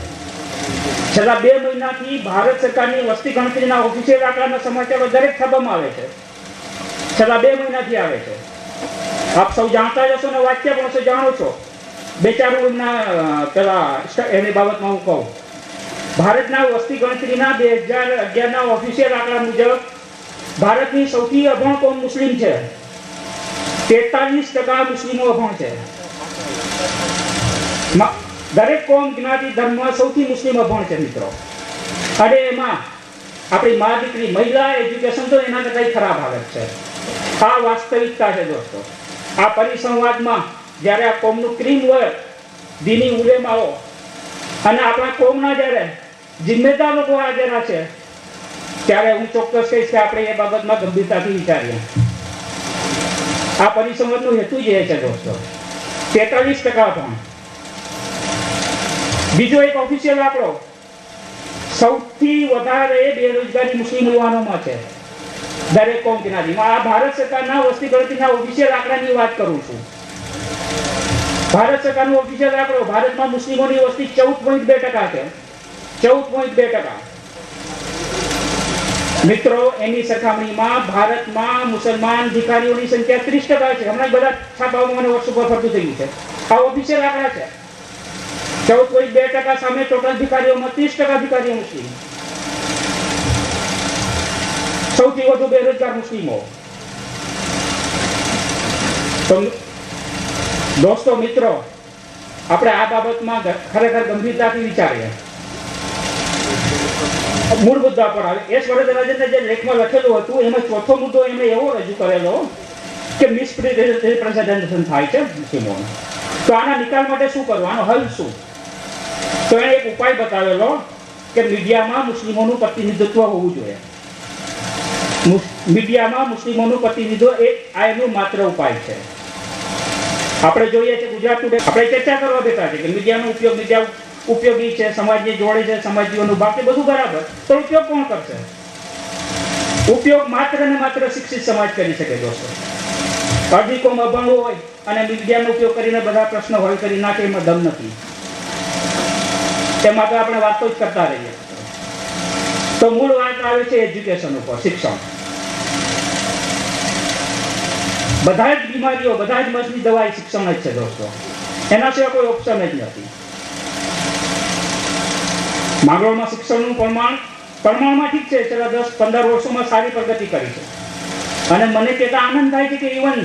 છેલ્લા 2 મહિનાથી ભારત સરકારની વસ્તી ગણતરીના ઓફિશિયલ આંકડાના સમાચારો દરેક છાપામાં આવે છે. છેલ્લા 2 મહિનાથી આવે છે. આપ સૌ જાણતા જ હશો ને વાંચ્યા પણ હશો, જાણો છો. 2-4 પેલા એની બાબતમાં હું કહું. ભારતના વસ્તી ગણતરીના 2011ના ઓફિશિયલ આંકડા મુજબ ભારતની સૌથી અભણ કોમ મુસ્લિમ છે. 43% મુસ્લિમો અભણ છે. દરેક કોમ, જ્ઞાતિ, ધર્મ સૌથી મુસ્લિમ અભણ છે મિત્રો. અને એમાં આપણી મા દીકરી, મહિલા એજ્યુકેશન તો એના કરતા ખરાબ હાલત છે. આ વાસ્તવિકતા છે દોસ્તો. આ પરિસંવાદમાં જ્યારે આ કોમનું ક્રીમ હોય, દીની ઉલેમાઓ અને આપણા કોમના જ્યારે જિમ્મેદાર લોકો હાજર છે ત્યારે હું ચોક્કસ કહીશ કે આપણે એ બાબતમાં ગંભીરતાથી વિચારીએ. આ પરિસંવાદનો હેતુ જ એ છે દોસ્તો, 43% પણ. બીજો એક ઓફિશિયલ આંકડો, સૌથી વધારે બેરોજગારી મુસ્લિમ યુવાનોમાં છે દરેક કોમ જ્ઞાતિમાં. આ ભારત સરકારના વસ્તી ગણતરીના ઓફિશિયલ આંકડાની વાત કરું છું. ભારત સરકારનો ઓફિશિયલ આંકડો, ભારતમાં મુસ્લિમોની વસ્તી 14.2% છે. 14.2%. મિત્રો, એની સરખામણીમાં ભારતમાં મુસલમાન ભિખારીઓની સંખ્યા 30% છે. હમણાં બધા છાપાઓમાં મને વોટ્સઅપ પર ફરતું થયું છે. આ ઓફિશિયલ આંકડા છે. 14.2% સામે ટોટલ ભિખારીઓમાં 30% ભિખારીઓ મુસ્લિમ. સૌથી વધુ બેરોજગાર મુસ્લિમો. તો દોસ્તો, મિત્રો, આપણે આ બાબતમાં ખરેખર ગંભીરતાથી વિચારીએ. મૂળ મુદ્દા પર આવે. એસ વરદરાજનના જે લેખમાં લખેલું હતું એમાં ચોથો મુદ્દો એમણે એવો રજૂ કરેલો કે મિસરિપ્રેઝન્ટેશન થાય છે મુસ્લિમોનું. તો આના નિકાલ માટે શું કરવું, આનો હલ શું? તો એણે એક ઉપાય બતાવેલો કે મીડિયામાં મુસ્લિમોનું પ્રતિનિધિત્વ હોવું જોઈએ. મીડિયામાં મુસ્લિમોનું પ્રતિનિધિત્વ આ એનો માત્ર ઉપાય છે. આપણે જોઈએ છે ગુજરાત ટુડે આપણે ચર્ચા કરવા બેઠા છે કે મીડિયા ઉપયોગી છે, સમાજને જોડે છે, સમાજ જીવનનું બાકી બધું બરાબર, તો ઉપયોગ કોણ કરશે? ઉપયોગ માત્ર ને માત્ર શિક્ષિત સમાજ કરી શકે દોસ્તો. અડધી કોમ અભણ હોય અને મીડિયાનો ઉપયોગ કરીને બધા પ્રશ્નો હલ કરી નાખે એમાં દમ નથી. તેમાં તો આપણે વાતો જ કરતા રહીએ. તો મૂળ વાત આવે છે એજ્યુકેશન ઉપર, શિક્ષણ. બધા જ બીમારીઓ, બધા જ મસની દવાઈ શિક્ષણ જ છે દોસ્તો. એના સિવાય કોઈ ઓપ્શન જ નથી. માંગરોળમાં શિક્ષણનું પ્રમાણમાં ઠીક છે, છેલ્લા 10-15 વર્ષોમાં સારી પ્રગતિ કરી છે. અને મને કહેતા આનંદ થાય છે કે ઇવન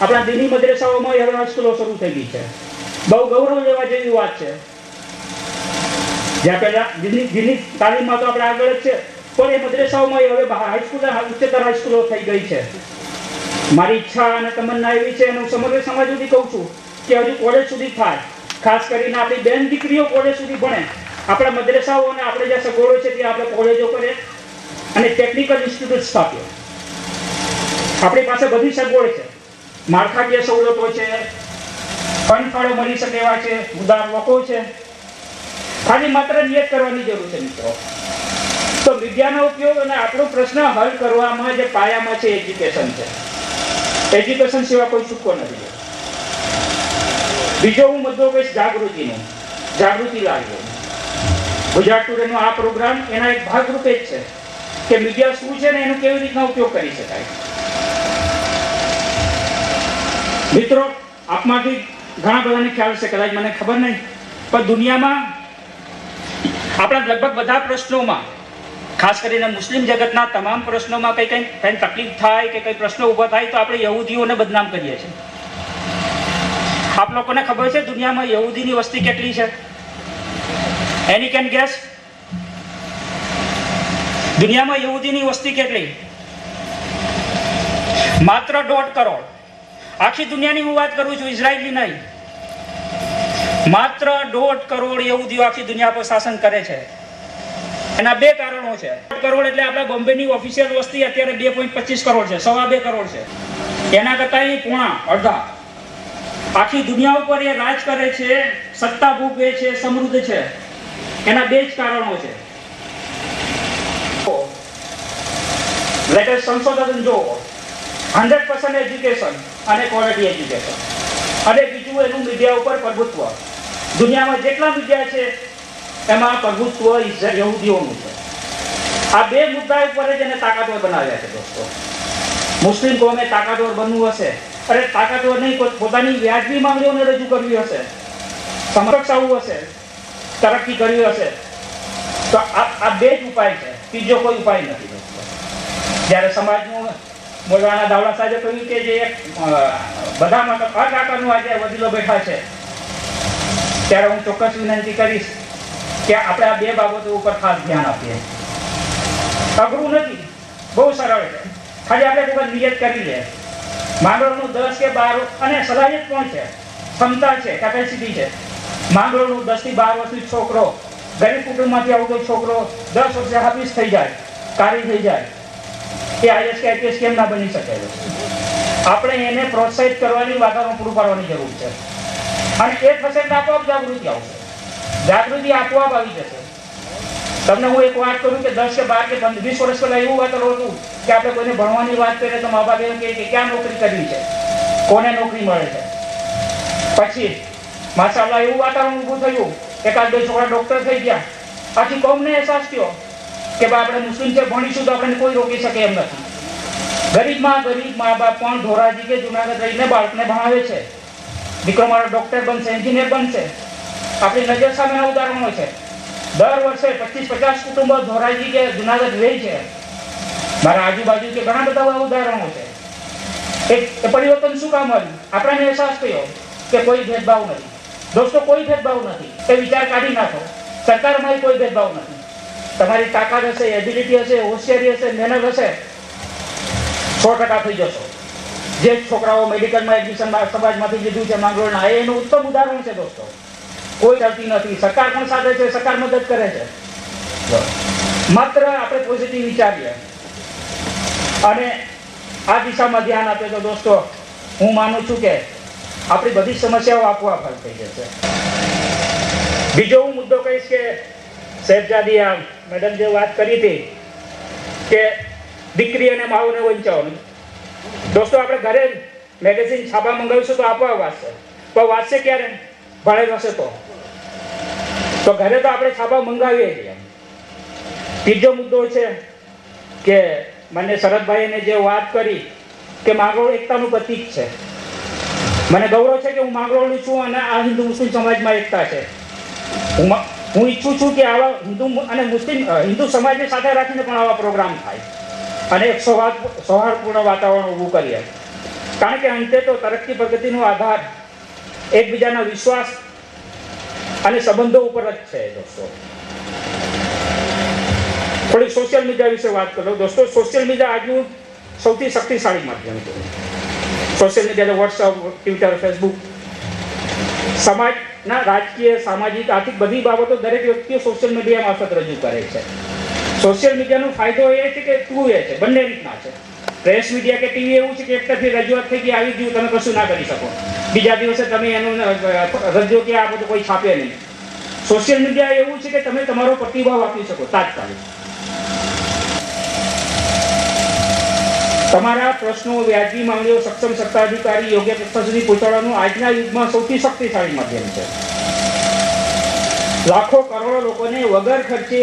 આપણા દીની મદ્રેસાઓમાં હવે હાઈસ્કૂલો શરૂ થઈ ગઈ છે. બહુ ગૌરવ લેવા જેવી વાત છે. જ્યાં પહેલા દીની તાલીમમાં તો આપણે આગળ જ છે, પણ એ મદ્રેસાઓમાં હવે હાઈસ્કૂલ, ઉચ્ચતર હાઈસ્કૂલો થઈ ગઈ છે. મારી ઈચ્છા અને તમન્ના એવી છે, અને હું સમગ્ર સમાજ સુધી કહું છું કે હજુ કોલેજ સુધી થાય. ખાસ કરીને આપણી બેન દીકરીઓ કોલેજ સુધી ભણે. આપણા મદ્રેસાઓ અને આપણે જ્યાં સગવડો છે ત્યાં આપણે કોલેજો કરે અને ટેકનિકલ ઇન્સ્ટિટ્યૂટ સ્થાપીએ. આપણી પાસે બધી સગવડ છે, માળખાકીય સવલતો છે, ફંડ ફાળો મળી શકે એવા છે, ઉદાર લોકો છે. ખાલી માત્ર નિયત કરવાની જરૂર છે મિત્રો. તો મીડિયાનો ઉપયોગ અને આપણો પ્રશ્ન હલ કરવામાં જે પાયામાં છે એજ્યુકેશન છે. એજ્યુકેશન સિવાય કોઈ છૂટકો નથી. બીજો હું મુદ્દો કહીશ જાગૃતિનો. જાગૃતિ લાવવી. ગુજરાત ટુડેનો આ પ્રોગ્રામ એના એક ભાગરૂપે જ છે કે મીડિયા શું છે ને એનો કેવી રીતના ઉપયોગ કરી શકાય. મિત્રો, આપમાંથી ઘણા બધાને ખ્યાલ છે, કદાચ મને ખબર નહીં, પણ દુનિયામાં આપણા લગભગ બધા પ્રશ્નોમાં, ખાસ કરીને મુસ્લિમ જગતના તમામ પ્રશ્નોમાં કઈ તકલીફ થાય કે કઈ પ્રશ્નો ઊભા થાય તો આપણે યહૂદીઓને બદનામ કરીએ છીએ. આપ લોકોને ખબર છે દુનિયામાં યહૂદીની વસ્તી કેટલી છે? એની કેન ગેસ? દુનિયામાં યહૂદીની વસ્તી કેટલી? માત્ર 1.5 કરોડ. આખી દુનિયાની હું વાત કરું છું, ઇઝરાયલી નહીં. માત્ર 1.5 કરોડ યહૂદીઓ આખી દુનિયા પર શાસન કરે છે. એના 2 કારણો છે. 1.5 કરોડ એટલે આપણા બોમ્બેની ઓફિશિયલ વસ્તી અત્યારે 2.25 કરોડ છે, 2.25 કરોડ છે. એના કરતા અડધા. આખી દુનિયા ઉપર એ રાજ કરે છે, સત્તા ભોગવે છે, સમૃદ્ધ છે. એના 2 જ કારણો છે. લેટેસ્ટ સંશોધન જો 100% એજ્યુકેશન અને ક્વોલિટી એજ્યુકેશન, અને બીજું એનું મીડિયા ઉપર પ્રભુત્વ. દુનિયામાં જેટલા મીડિયા છે એમાં પ્રભુત્વ યહૂદીઓનું છે. આ 2 મુદ્દા ઉપર જ એને તાકાતવર બનાવ્યા છે દોસ્તો. મુસ્લિમ કોમે તાકાતવર બનવું હશે, અરે તાકાતવર નહીં, પોતાની વ્યાજબી માંગણીઓને રજૂ કરવી હશે, સમકક્ષ આવવું હશે, તરક્કી કરવી હશે, તો આ 2 જ ઉપાય છે. ત્રીજો કોઈ ઉપાય નથી દોસ્તો. જ્યારે સમાજનું મોલાના દાવડા સાહેબે કહ્યું કે જે બધા માટે અકાકાનું આજે વડીલો બેઠા છે, ત્યારે હું ચોક્કસ વિનંતી કરીશ કે આપણે આ 2 બાબતો ઉપર ખાસ ધ્યાન આપીએ. અઘરું નથી, બહુ સરળ છે. ખાલી આપણે કોઈ નિયત કરી લે. માંગરોળનું 10 કે 12, અને સલાહિયત પણ છે, ક્ષમતા છે, કેપેસિટી છે. માંગરોળનું 10 થી 12 વર્ષનો છોકરો, ગરીબ કુટુંબમાંથી આવતો છોકરો 10 વર્ષે હાફિઝ થઈ જાય, કારી થઈ જાય, એ આઈએસ કે આઈપીએસ કેમ ના બની શકે? આપણે એને પ્રોત્સાહિત કરવાની, વાતાવરણ પૂરું પાડવાની જરૂર છે. અને એ થશે તો આપોઆપ જાગૃતિ આવશે. જાગૃતિ આપોઆપ આવી જશે. તમને હું એક વાત કરું કે 10 કે 12 કે 20 વર્ષ પહેલા એવું વાતાવરણ હતું કે આપણે કોઈને ભણવાની વાત કરીએ તો મા બાપ એમ કહે કે ક્યાં નોકરી કરવી છે, કોને નોકરી મળે છે. પછી માશાઅલ્લાહ એવું વાતાવરણ ઊભું થયું, 1-2 છોકરા ડોક્ટર થઈ ગયા. આખી કોમને અહેસાસ થયો કે આપણે મુસ્લિમ છે, ભણીશું તો આપણને કોઈ રોકી શકે એમ નથી. ગરીબ મા બાપ પણ ધોરાજી કે જુનાગઢ રહીને બાળકને ભણાવે છે. દીકરો મારો ડોક્ટર બનશે, એન્જિનિયર બનશે. આપણી નજર સામેના ઉદાહરણો છે. દર વર્ષે 25-50 કુટુંબો ધોરાજી કે જુનાગઢ રહે છે. મારા આજુબાજુ કે ઘણા બધા ઉદાહરણો છે. એ પરિવર્તન શું કામ આવ્યું? આપણને અહેસાસ થયો કે કોઈ ભેદભાવ નથી. દોસ્તો, કોઈ ભેદભાવ નથી. એ વિચાર કાઢી નાખો. સરકારમાં કોઈ ભેદભાવ નથી. તમારી તાકાત હશે, એબિલિટી હશે, હોશિયારી હશે, મહેનત હશે, 100% થઈ જશો. જે છોકરાઓ મેડિકલમાં એડમિશન સમાજમાંથી લીધું છે માંગરોળના, એ એનું ઉત્તમ ઉદાહરણ છે દોસ્તો. કોઈ ચાલતી નથી, સરકાર પણ સાથે છે, સરકાર મદદ કરે છે. માત્ર આપણે પોઝિટિવ વિચારીએ અને આ દિશામાં ધ્યાન આપીએ તો દોસ્તો હું માનું છું કે આપણી બધી સમસ્યાઓ આપોઆપ હલ થઈ જશે. બીજો હું મુદ્દો કહીશ કે શેરજાદી મેડમ જે વાત કરી હતી કે દીકરી અને માઓને વંચાવવાનું. દોસ્તો આપણે ઘરે મેગેઝિન છાપા મંગાવીશું તો આપોઆપ વાંચશે, પણ વાંચશે ક્યારે? ભણે હશે તો ઘરે તો આપણે છાપા મંગાવીએ છીએ. ત્રીજો મુદ્દો છે કે મને શરદભાઈને જે વાત કરી કે માંગરોળ એકતાનું પ્રતીક છે. મને ગૌરવ છે કે હું માંગરોળની છું અને આ હિન્દુ મુસ્લિમ સમાજમાં એકતા છે. હું ઈચ્છું છું કે આવા હિન્દુ અને મુસ્લિમ હિન્દુ સમાજને સાથે રાખીને પણ આવા પ્રોગ્રામ થાય અને એક સૌહાર્દપૂર્ણ વાતાવરણ ઊભું કરીએ. કારણ કે અંતે તો તરક્કી પ્રગતિનો આધાર એકબીજાના વિશ્વાસ અને સંબંધો ઉપર જ છે દોસ્તો. થોડી સોશિયલ મીડિયા વિશે વાત કરો દોસ્તો. સોશિયલ મીડિયા આજનું સૌથી શક્તિશાળી માધ્યમ છે. Social media, WhatsApp, Twitter, Facebook, સમાજના રાજકીય, સામાજિક, આર્થિક બધી બાબતો દરેક વ્યક્તિઓ સોશિયલ મીડિયા મારફત રજૂ કરે છે. સોશિયલ મીડિયાનો ફાયદો એ છે કે ટુ વે છે, બંને રીતના છે. પ્રેસ મીડિયા કે ટીવી એવું છે કે એક તરફી રજૂઆત થઈ ગઈ, આવી ગયું, તમે કશું ના કરી શકો. બીજા દિવસે તમે એનું રજૂ કે આ બધું કોઈ છાપે નહીં. સોશિયલ મીડિયા એવું છે કે તમે તમારો પ્રતિભાવ આપી શકો તાત્કાલિક. તમારા પ્રશ્નો, વ્યાજબી માંગણીઓ સક્ષમ સત્તાધિકારી યોગ્ય તથ્ય સુધી પહોંચાડવાનું આજના યુગમાં સૌથી શક્તિશાળી માધ્યમ છે. લાખો કરોડો લોકોને વગર ખર્ચે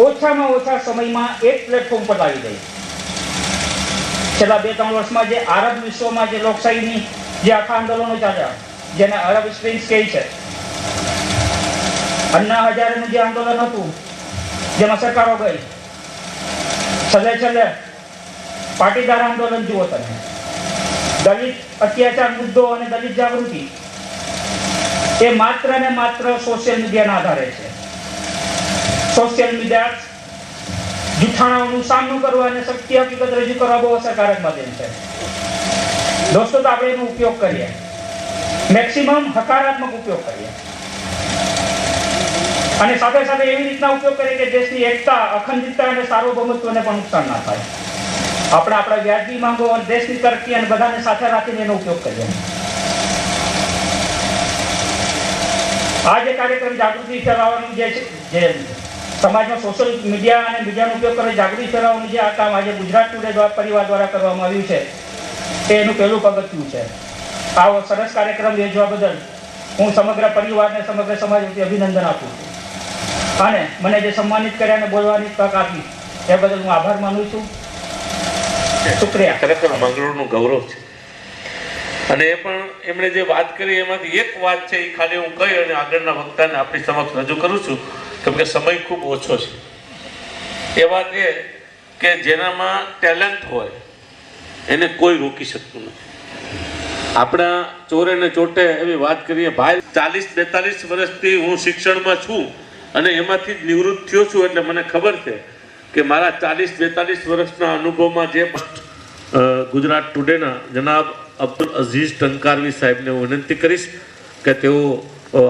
ઓછામાં ઓછા સમયમાં એક પ્લેટફોર્મ પર લાવી દઈ. છેલ્લા 2-3 વર્ષમાં જે આરબ વિશ્વમાં જે લોકશાહીની જે આખા આંદોલનો ચાલ્યા, જેને અરબ સ્પ્રિંગ્સ કહે છે, અન્ના હજારેનું જે આંદોલન હતું જેમાં સરકારો ગઈ, છેલ્લે પાટીદાર આંદોલન જુઓ તમે, દલિત અત્યાચાર મુદ્દો અને દલિત જાગૃતિ એ માત્ર ને માત્ર સોશિયલ મીડિયાના આધારે છે. સોશિયલ મીડિયા જૂઠાણાઓનું સામનું કરવા અને સત્ય હકીકત રજૂ કરવા બહુ અસરકારક માધ્યમ છે દોસ્તો. તો આપણે એનો ઉપયોગ કરીએ, મેક્સિમમ હકારાત્મક ઉપયોગ કરીએ અને સાથે સાથે એવી રીતના ઉપયોગ કરીએ કે દેશની એકતા, અખંડિતતા અને સાર્વભૌમત્વને પણ નુકસાન ના થાય. આપણે આપણા વ્યાજબી માંગો અને દેશની તરક્કી અને બધાને સાથે રાખીને એનો ઉપયોગ કરીએ. આ જે કાર્યક્રમ જાગૃતિ ફેલાવવાનું જે સમાજમાં સોશિયલ મીડિયા અને મીડિયાનો ઉપયોગ કરી જાગૃતિ ફેલાવવાનું જે આ કામ આજે ગુજરાત ટુડે પરિવાર દ્વારા કરવામાં આવ્યું છે, એ એનું પહેલું પગથિયું છે. આવો સરસ કાર્યક્રમ યોજવા બદલ હું સમગ્ર પરિવારને, સમગ્ર સમાજ વતી અભિનંદન આપું છું. અને મને જે સન્માનિત કર્યા અને બોલવાની તક આપી એ બદલ હું આભાર માનું છું. શુક્રિયા. ખરેખર માંગરોળનું ગૌરવ છે. અને એ પણ એમણે જે વાત કરી એમાંથી એક વાત છે એ ખાલી હું કહી અને આગળના વક્તાને આપણી સમક્ષ રજૂ કરું છું, કેમ કે સમય ખૂબ ઓછો છે. એ વાત એ કે જેનામાં ટેલેન્ટ હોય એને કોઈ રોકી શકતું નથી. આપણા ચોરે ને ચોટે એવી વાત કરીએ. ભાઈ 40-42 વર્ષથી હું શિક્ષણમાં છું અને એમાંથી જ નિવૃત્ત થયો છું, એટલે મને ખબર છે કે મારા 40-42 વર્ષના અનુભવમાં જે ગુજરાત ટુડેના જનાબ અબ્દુલ અઝીઝ ટંકારવી સાહેબને હું વિનંતી કરીશ કે તેઓ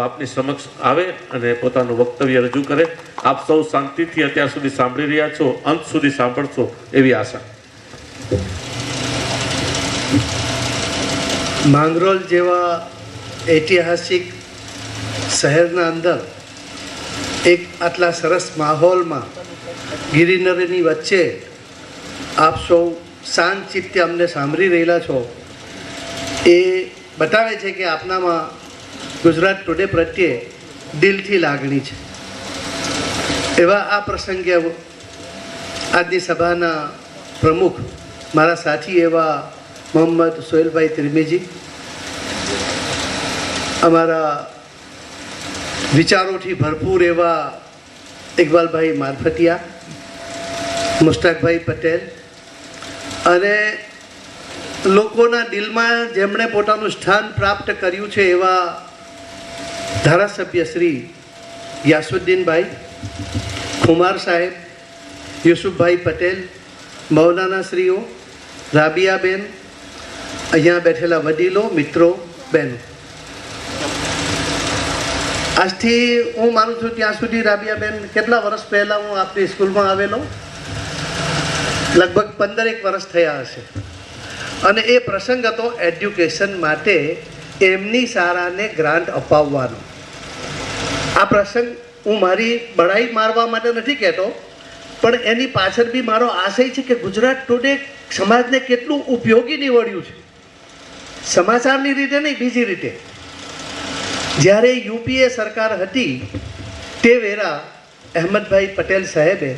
આપની સમક્ષ આવે અને પોતાનું વક્તવ્ય રજૂ કરે. આપ સૌ શાંતિથી અત્યાર સુધી સાંભળી રહ્યા છો, અંત સુધી સાંભળશો એવી આશા. માંગરોળ જેવા ઐતિહાસિક શહેરના અંદર એક આટલા સરસ માહોલમાં ગિરિનરની વચ્ચે આપ સૌ શાંત ચિત્તે અમને સાંભળી રહેલા છો, એ બતાવે છે કે આપનામાં ગુજરાત ટુડે પ્રત્યે દિલથી લાગણી છે. એવા આ પ્રસંગે આજની સભાના પ્રમુખ મારા સાથી એવા મોહમ્મદ સોહેલભાઈ ત્રિમેજી, અમારા વિચારોથી ભરપૂર એવા ઇકબાલભાઈ મારફતિયા, મુસ્તાકભાઈ પટેલ અને લોકોના દિલમાં જેમણે પોતાનું સ્થાન પ્રાપ્ત કર્યું છે એવા ધારાસભ્ય શ્રી યાસુદ્દીનભાઈ, ખુમાર સાહેબ, યુસુફભાઈ પટેલ, મૌલાનાશ્રીઓ, રાબિયાબેન, અહીંયા બેઠેલા વડીલો, મિત્રો, બહેનો, આજથી હું માનું છું ત્યાં સુધી રાબિયાબેન કેટલા વર્ષ પહેલાં હું આપણી સ્કૂલમાં આવેલો, લગભગ 15 વર્ષ થયા હશે. અને એ પ્રસંગ હતો એડ્યુકેશન માટે એમની શાળાને ગ્રાન્ટ અપાવવાનો. આ પ્રસંગ હું મારી બડાઈ મારવા માટે નથી કહેતો, પણ એની પાછળ બી મારો આશય છે કે ગુજરાત ટુડે સમાજને કેટલું ઉપયોગી નીવડ્યું છે. સમાચારની રીતે નહીં, બીજી રીતે. જ્યારે યુપીએ સરકાર હતી તે વેરા અહેમદભાઈ પટેલ સાહેબે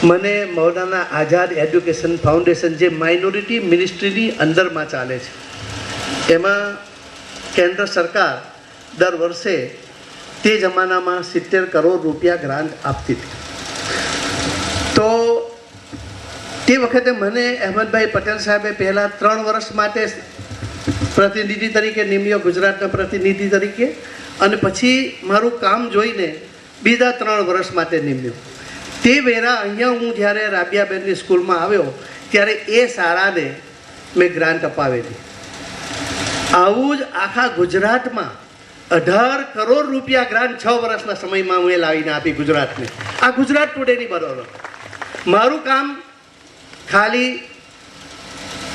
મને મૌલાના આઝાદ એડ્યુકેશન ફાઉન્ડેશન, જે માઇનોરિટી મિનિસ્ટ્રીની અંદરમાં ચાલે છે, એમાં કેન્દ્ર સરકાર દર વર્ષે તે જમાનામાં 70 કરોડ રૂપિયા ગ્રાન્ટ આપતી હતી. તો તે વખતે મને અહેમદભાઈ પટેલ સાહેબે પહેલાં 3 વર્ષ માટે પ્રતિનિધિ તરીકે નિમ્યો, ગુજરાતના પ્રતિનિધિ તરીકે, અને પછી મારું કામ જોઈને બીજા 3 વર્ષ માટે નિમ્યો. તે વેરા અહીંયા હું જ્યારે રાબિયાબેનની સ્કૂલમાં આવ્યો ત્યારે એ શાળાને મેં ગ્રાન્ટ અપાવેલી. આવું જ આખા ગુજરાતમાં 18 કરોડ રૂપિયા ગ્રાન્ટ 6 વર્ષના સમયમાં હું એ લાવીને આપી ગુજરાતને. આ ગુજરાત ટુડેની બરોબર. મારું કામ ખાલી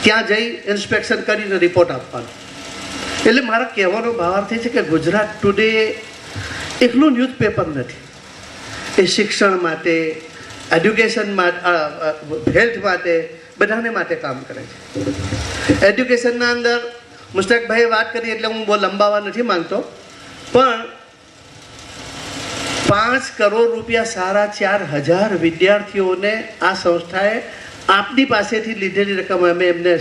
ત્યાં જઈ ઇન્સ્પેક્શન કરીને રિપોર્ટ આપવાનો. એટલે મારા કહેવાનો ભાવાર્થ છે કે ગુજરાત ટુડે એકલું ન્યૂઝપેપર નથી. એ શિક્ષણ માટે, એડ્યુકેશન માટે, હેલ્થ માટે, બધાને માટે કામ કરે છે. એડ્યુકેશનના અંદર મુસ્તકભાઈએ વાત કરી એટલે હું બહુ લંબાવા નથી માંગતો, પણ 5 કરોડ રૂપિયા 4,500 વિદ્યાર્થીઓને આ સંસ્થાએ આપની પાસેથી લીધેલી રકમ અમે એમને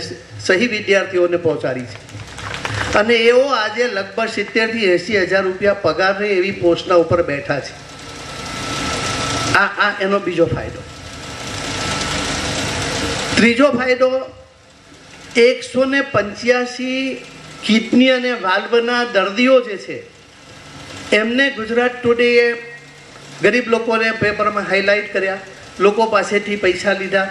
સહી વિદ્યાર્થીઓને પહોંચાડી છે. અને એઓ આજે લગભગ 70,000 થી 80,000 રૂપિયા પગારની એવી પોસ્ટના ઉપર બેઠા છે. આ એનો બીજો ફાયદો. ત્રીજો ફાયદો, 185 કિડની અને વાલ્વના દર્દીઓ જે છે એમને ગુજરાત ટુડેએ ગરીબ લોકોને પેપરમાં હાઇલાઇટ કર્યા, લોકો પાસેથી પૈસા લીધા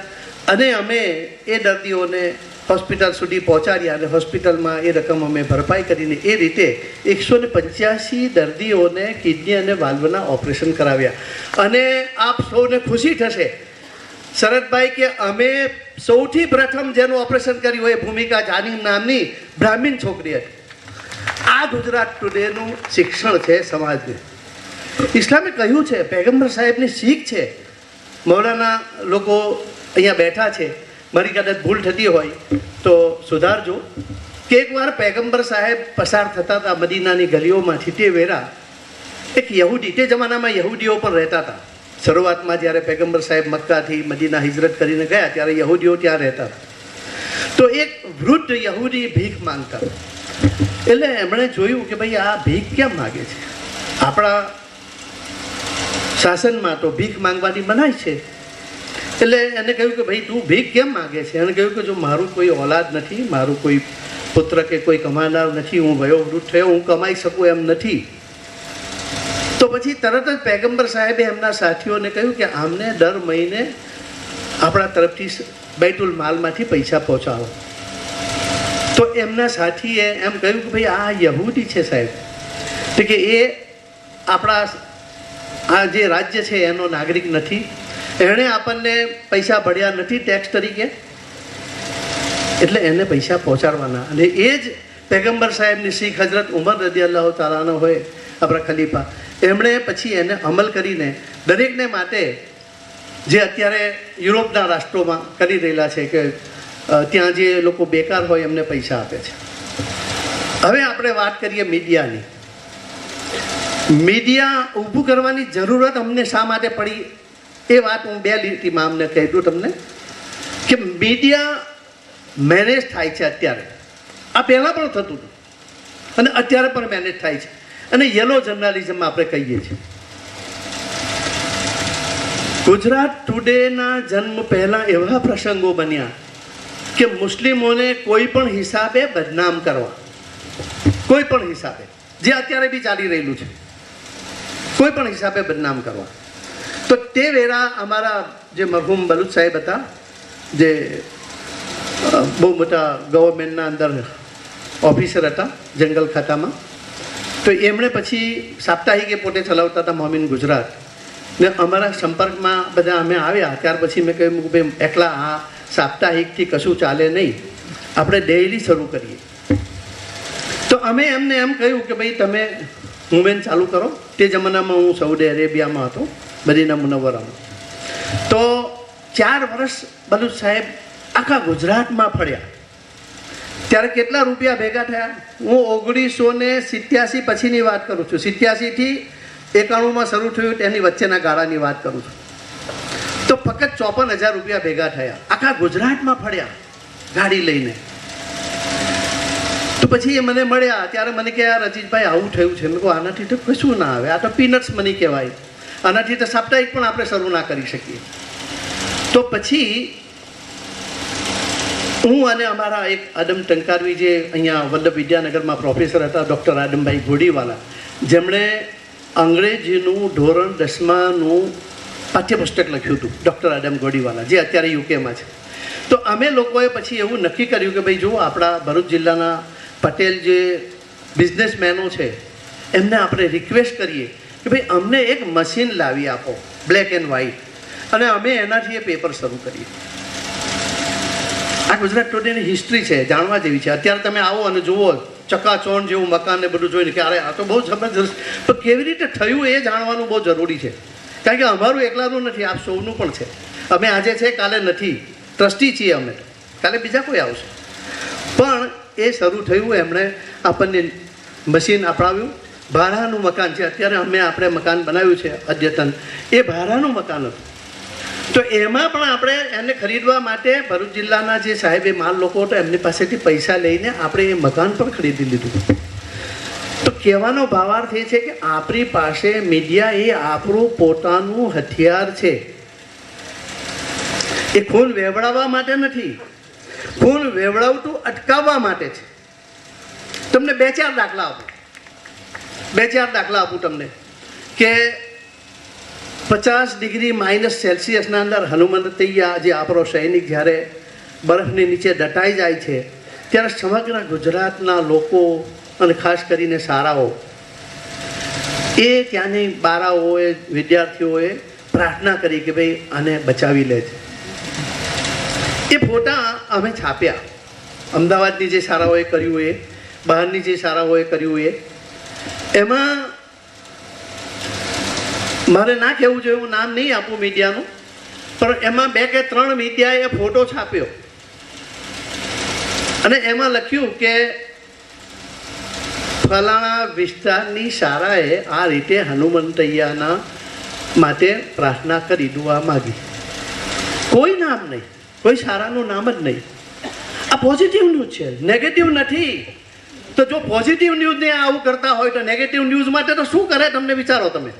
અને અમે એ દર્દીઓને હોસ્પિટલ સુધી પહોંચાડ્યા અને હોસ્પિટલમાં એ રકમ અમે ભરપાઈ કરીને એ રીતે 185 દર્દીઓને કિડની અને વાલ્વના ઓપરેશન કરાવ્યા. અને આપ સૌને ખુશી થશે શરદભાઈ કે અમે સૌથી પ્રથમ જેનું ઓપરેશન કર્યું એ ભૂમિકા જાની નામની બ્રાહ્મીણ છોકરી હતી. આ ગુજરાત ટુડેનું શિક્ષણ છે સમાજને. ઇસ્લામે કહ્યું છે, પૈગંબર સાહેબની શીખ છે. મૌલાના લોકો અહીંયા બેઠા છે, મારી કદાચ ભૂલ થતી હોય તો સુધારજો, કે એકવાર પૈગંબર સાહેબ પસાર થતા હતા મદીનાની ગલીઓમાંથી. તે વેરા એક યહૂદી, તે જમાનામાં યહૂદીઓ પણ રહેતા હતા. શરૂઆતમાં જ્યારે પૈગંબર સાહેબ મક્કાથી મદીના હિજરત કરીને ગયા ત્યારે યહૂદીઓ ત્યાં રહેતા હતા. તો એક વૃદ્ધ યહૂદી ભીખ માંગતા. એટલે એમણે જોયું કે ભાઈ આ ભીખ કેમ માગે છે? આપણા શાસનમાં તો ભીખ માંગવાની મનાઈ છે. એટલે એને કહ્યું કે ભાઈ તું ભીખ કેમ માગે છે? એને કહ્યું કે જો મારું કોઈ ઓલાદ નથી, મારું કોઈ પુત્ર કે કોઈ કમાનાર નથી, હું વયોવૃદ્ધ થયો, હું કમાઈ શકું એમ નથી. તો પછી તરત જ પૈગંબર સાહેબે એમના સાથીઓને કહ્યું કે આમને દર મહિને આપણા તરફથી બૈતુલ માલમાંથી પૈસા પહોંચાડો. તો એમના સાથીએ એમ કહ્યું કે ભાઈ આ યહૂદી છે સાહેબ, તો કે એ આપણા આ જે રાજ્ય છે એનો નાગરિક નથી, એણે આપણને પૈસા ભર્યા નથી ટેક્સ તરીકે, એટલે એને પૈસા પહોંચાડવાના. અને એ જ પૈગંબર સાહેબની શીખ હજરત ઉમર રદિયલ્લાહુ તાલાનો હોય, આપણા ખલીફા, એમણે પછી એને અમલ કરીને દરેકને માટે, જે અત્યારે યુરોપના રાષ્ટ્રોમાં કરી રહેલા છે કે ત્યાં જે લોકો બેકાર હોય એમને પૈસા આપે છે. હવે આપણે વાત કરીએ મીડિયાની. મીડિયા ઊભું કરવાની જરૂરત અમને શા માટે પડી એ વાત હું 2 લીટીમાં અમને કહી દઉં તમને, કે મીડિયા મેનેજ થાય છે અત્યારે. આ પહેલાં પણ થતું હતું અને અત્યારે પણ મેનેજ થાય છે. અને યલો જર્નાલિઝમ આપણે કહીએ છીએ. ગુજરાત ટુડેના જન્મ પહેલાં એવા પ્રસંગો બન્યા કે મુસ્લિમોને કોઈ પણ હિસાબે બદનામ કરવા, કોઈ પણ હિસાબે, જે અત્યારે બી ચાલી રહેલું છે, કોઈ પણ હિસાબે બદનામ કરવા. તો તે વેળા અમારા જે મરહુમ બલુચ સાહેબ હતા, જે બહુ મોટા ગવર્મેન્ટના અંદર ઓફિસર હતા જંગલ ખાતામાં, તો એમણે પછી સાપ્તાહિક એ પોતે ચલાવતા હતા મોમિન ગુજરાત, ને અમારા સંપર્કમાં બધા અમે આવ્યા. ત્યાર પછી મેં કહ્યું કે ભાઈ એકલા આ સાપ્તાહિકથી કશું ચાલે નહીં, આપણે ડેઇલી શરૂ કરીએ. તો અમે એમને એમ કહ્યું કે ભાઈ તમે મૂવમેન્ટ ચાલુ કરો. તે જમાનામાં હું સાઉદી અરેબિયામાં હતો, મદીના મુનવ્વરામાં. તો 4 વર્ષ બલુચ સાહેબ આખા ગુજરાતમાં ફર્યા. ત્યારે કેટલા રૂપિયા ભેગા થયા? હું 1987 પછીની વાત કરું છું, 87 થી 91 શરૂ થયું તેની વચ્ચેના ગાળાની વાત કરું છું. તો ફક્ત 54,000 રૂપિયા ભેગા થયા. આખા ગુજરાતમાં ફર્યા ગાડી લઈને. તો પછી એ મને મળ્યા, ત્યારે મને કહે યાર અજીતભાઈ આવું થયું છે. મેં કહું આનાથી તો કશું ના આવે, આ તો પીનટ્સ મની કહેવાય, આનાથી તો સાપ્તાહિક પણ આપણે શરૂ ના કરી શકીએ. તો પછી હું અને અમારા એક આદમ ટંકારવી, જે અહીંયા વલ્લભ વિદ્યાનગરમાં પ્રોફેસર હતા, ડૉક્ટર આદમભાઈ ઘોડીવાલા, જેમણે અંગ્રેજીનું ધોરણ 10માનું પાઠ્યપુસ્તક લખ્યું હતું, ડૉક્ટર આદમ ઘોડીવાલા, જે અત્યારે યુકેમાં છે. તો અમે લોકોએ પછી એવું નક્કી કર્યું કે ભાઈ જો આપણા ભરૂચ જિલ્લાના પટેલ જે બિઝનેસમેનો છે એમને આપણે રિક્વેસ્ટ કરીએ કે ભાઈ અમને એક મશીન લાવી આપો, બ્લેક એન્ડ વ્હાઇટ, અને અમે એનાથી એ પેપર શરૂ કરીએ. આ ગુજરાત ટુડેની હિસ્ટ્રી છે, જાણવા જેવી છે. અત્યારે તમે આવો અને જુઓ ચકાચોંધ જેવું મકાન ને બધું જોઈને કે અરે આ તો બહુ જબરજસ્ત, પણ કેવી રીતે થયું એ જાણવાનું બહુ જરૂરી છે. કારણ કે અમારું એકલાનું નથી, આપ સૌનું પણ છે. અમે આજે છે કાલે નથી, ટ્રસ્ટી છીએ અમે, કાલે બીજા કોઈ આવશે. પણ એ શરૂ થયું, એમણે આપણને મશીન અપાવ્યું. ભાડાનું મકાન છે, અત્યારે આપણે મકાન બનાવ્યું છે અદ્યતન, એ ભાડાનું મકાન હતું. તો એમાં પણ આપણે એને ખરીદવા માટે ભરૂચ જિલ્લાના જે સાહેબે માલ લોકો હતો એમની પાસેથી પૈસા લઈને આપણે એ મકાન પણ ખરીદી લીધું. તો કહેવાનો ભાવાર્થ એ છે કે આપણી પાસે મીડિયા એ આપણું પોતાનું હથિયાર છે. એ ખૂન વેવડાવવા માટે નથી, ખૂન વેવડાવતું અટકાવવા માટે છે. તમને 2-4 દાખલા આપું, 2-4 દાખલા આપું તમને કે 50 ડિગ્રી -સેલ્સિયસના અંદર હનુમંતૈયા જે આપણો સૈનિક જ્યારે બરફની નીચે દટાઈ જાય છે, ત્યારે સમગ્ર ગુજરાતના લોકો અને ખાસ કરીને શાળાઓ, એ ત્યાંની બાળાઓએ, વિદ્યાર્થીઓએ પ્રાર્થના કરી કે ભાઈ આને બચાવી લે છે. એ ફોટા અમે છાપ્યા. અમદાવાદની જે શાળાઓએ કર્યું એ, બહારની જે શાળાઓએ કર્યું એ, એમાં મારે ના કહેવું જોઈએ, હું નામ નહીં આપું મીડિયાનું, પણ એમાં 2 કે 3 મીડિયાએ ફોટો છાપ્યો અને એમાં લખ્યું કે ફલાણા વિસ્તારની શાળાએ આ રીતે હનુમંતૈયાના માટે પ્રાર્થના કરી, દુઆ માગી. કોઈ નામ નહીં, કોઈ શાળાનું નામ જ નહીં. આ પોઝિટિવ ન્યૂઝ છે, નેગેટિવ નથી. તો જો પોઝિટિવ ન્યૂઝને આવું કરતા હોય તો નેગેટિવ ન્યૂઝ માટે તો શું કરે તમને વિચારો તમે.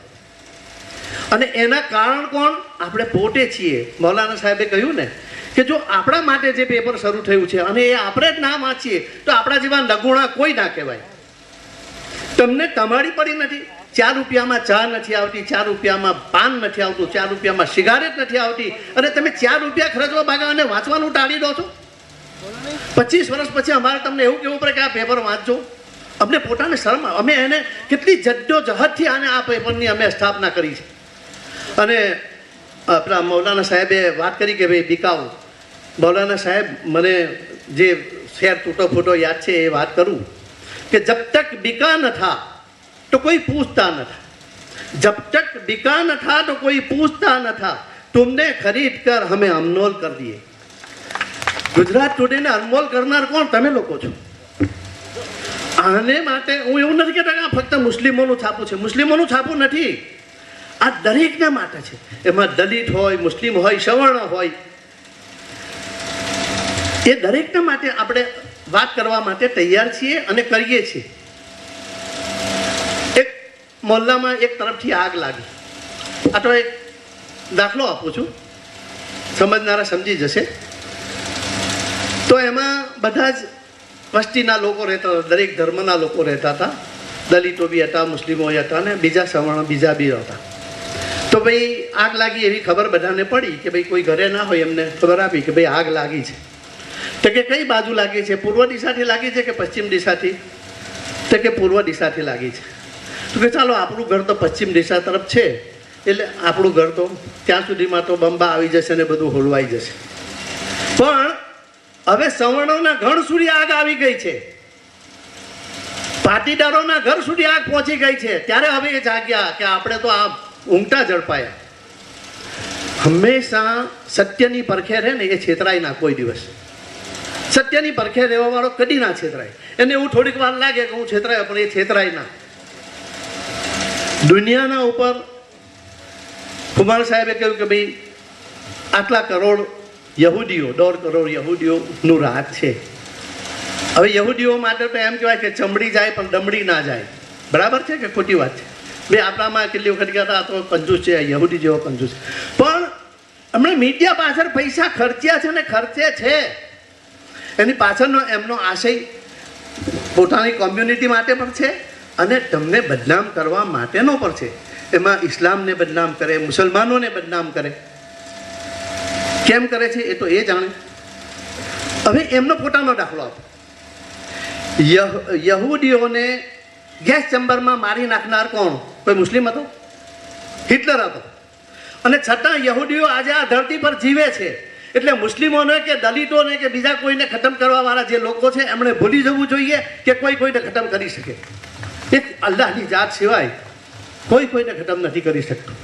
અને એના કારણ કોણ? આપણે પોતે છીએ. મૌલાના સાહેબે કહ્યું ને કે જો આપણા માટે જે પેપર શરૂ થયું છે અને એ આપણે જ ના વાંચીએ તો આપણા જેવા નગુણા કોઈ ના કહેવાય. તમને તમારી પડી નથી, 4 રૂપિયામાં ચા નથી આવતી, 4 રૂપિયામાં પાન નથી આવતું, 4 રૂપિયામાં સિગારેટ નથી આવતી, અને તમે 4 રૂપિયા ખર્ચવા ભાગા અને વાંચવાનું ટાળી દો છો. 25 વર્ષ પછી અમારે તમને એવું કહેવું પડે કે આ પેપર વાંચજો. અમને પોતાને શરમ, અમે એને કેટલી જદ્દોજહદથી આ પેપરની અમે સ્થાપના કરી છે. અને આપણા મૌલાના સાહેબે વાત કરી કે ભાઈ બિકાઉ. મૌલાના સાહેબ મને જે શેર તૂટો ફૂટો યાદ છે એ વાત કરું કે જબ તક બિકા ન થા તો કોઈ પૂછતા ન થા, જબ તક બિકા ન થા તો કોઈ પૂછતા ન થા, तुमने खरीद कर हमें अनमोल कर दिए. ગુજરાત ટુડેને અનમોલ કરનાર કોણ? તમે લોકો છો. આને માટે હું એવું નથી કહેતા કે આ ફક્ત મુસ્લિમોનું છાપું છે, મુસ્લિમોનું છાપું નથી, આ દરેકના માટે છે. એમાં દલિત હોય, મુસ્લિમ હોય, સવર્ણ હોય, એ દરેકના માટે આપણે વાત કરવા માટે તૈયાર છીએ અને કરીએ છીએ. એક મોહલ્લામાં એક તરફથી આગ લાગી. આ તો એક દાખલો આપું છું, સમજનારા સમજી જશે. તો એમાં બધા જ વસ્તીના લોકો રહેતા હતા, દરેક ધર્મના લોકો રહેતા હતા. દલિતો બી હતા, મુસ્લિમો હતા, અને બીજા સવર્ણ બીજા બી હતા. તો ભાઈ આગ લાગી એવી ખબર બધાને પડી કે ભાઈ કોઈ ઘરે ના હોય એમને ખબર આપી કે ભાઈ આગ લાગી છે. તો કે કઈ બાજુ લાગી છે? પૂર્વ દિશાથી લાગી છે કે પશ્ચિમ દિશાથી? તો કે પૂર્વ દિશાથી લાગી છે. તો કે ચાલો આપણું ઘર તો પશ્ચિમ દિશા તરફ છે, એટલે આપણું ઘર તો ત્યાં સુધીમાં તો બંબા આવી જશે ને બધું હોલવાઈ જશે. પણ હવે સવર્ણોના ઘર સુધી આગ આવી ગઈ છે, પાટીદારોના ઘર સુધી આગ પહોંચી ગઈ છે. ત્યારે હવે એ જાગ્યા કે આપણે તો આ ઊંઘતા ઝડપાયા. હંમેશા સત્યની પરખે રહે ને એ છેતરાય ના કોઈ દિવસ. સત્યની પરખે રહેવા વાળો કદી ના છેતરાય. એને એવું થોડીક વાર લાગે કે હું છેતરાયો, પણ એ છેતરાય ના. દુનિયાના ઉપર કુમાર સાહેબે કહ્યું કે ભાઈ આટલા કરોડ યહૂદીઓ, 1.5 કરોડ યહૂદીઓનું રાજ છે. હવે યહૂદીઓ માટે તો એમ કહેવાય કે ચમડી જાય પણ દમડી ના જાય. બરાબર છે કે ખોટી વાત છે? ભાઈ આપણામાં કેટલી વખત કહેતા આ તો કંજૂસ છે, યહૂદી જેવો કંજૂસ. પણ હમણાં મીડિયા પાછળ પૈસા ખર્ચ્યા છે ને ખર્ચે છે. એની પાછળનો એમનો આશય પોતાની કોમ્યુનિટી માટે પણ છે અને તમને બદનામ કરવા માટેનો પણ છે. એમાં ઇસ્લામને બદનામ કરે, મુસલમાનોને બદનામ કરે. કેમ કરે છે એ તો એ જાણે. હવે એમનો પોતાનો દાખલો આપો. યહૂદીઓને ગેસ ચેમ્બરમાં મારી નાખનાર કોણ? કોઈ મુસ્લિમ હતો? હિટલર હતો. અને છતાં યહૂદીઓ આજે આ ધરતી પર જીવે છે. એટલે મુસ્લિમોને કે દલિતોને કે બીજા કોઈને ખતમ કરવા વાળા જે લોકો છે એમણે ભૂલી જવું જોઈએ કે કોઈ કોઈને ખતમ કરી શકે. એક અલ્લાહની જાત સિવાય કોઈ કોઈને ખતમ નથી કરી શકતું.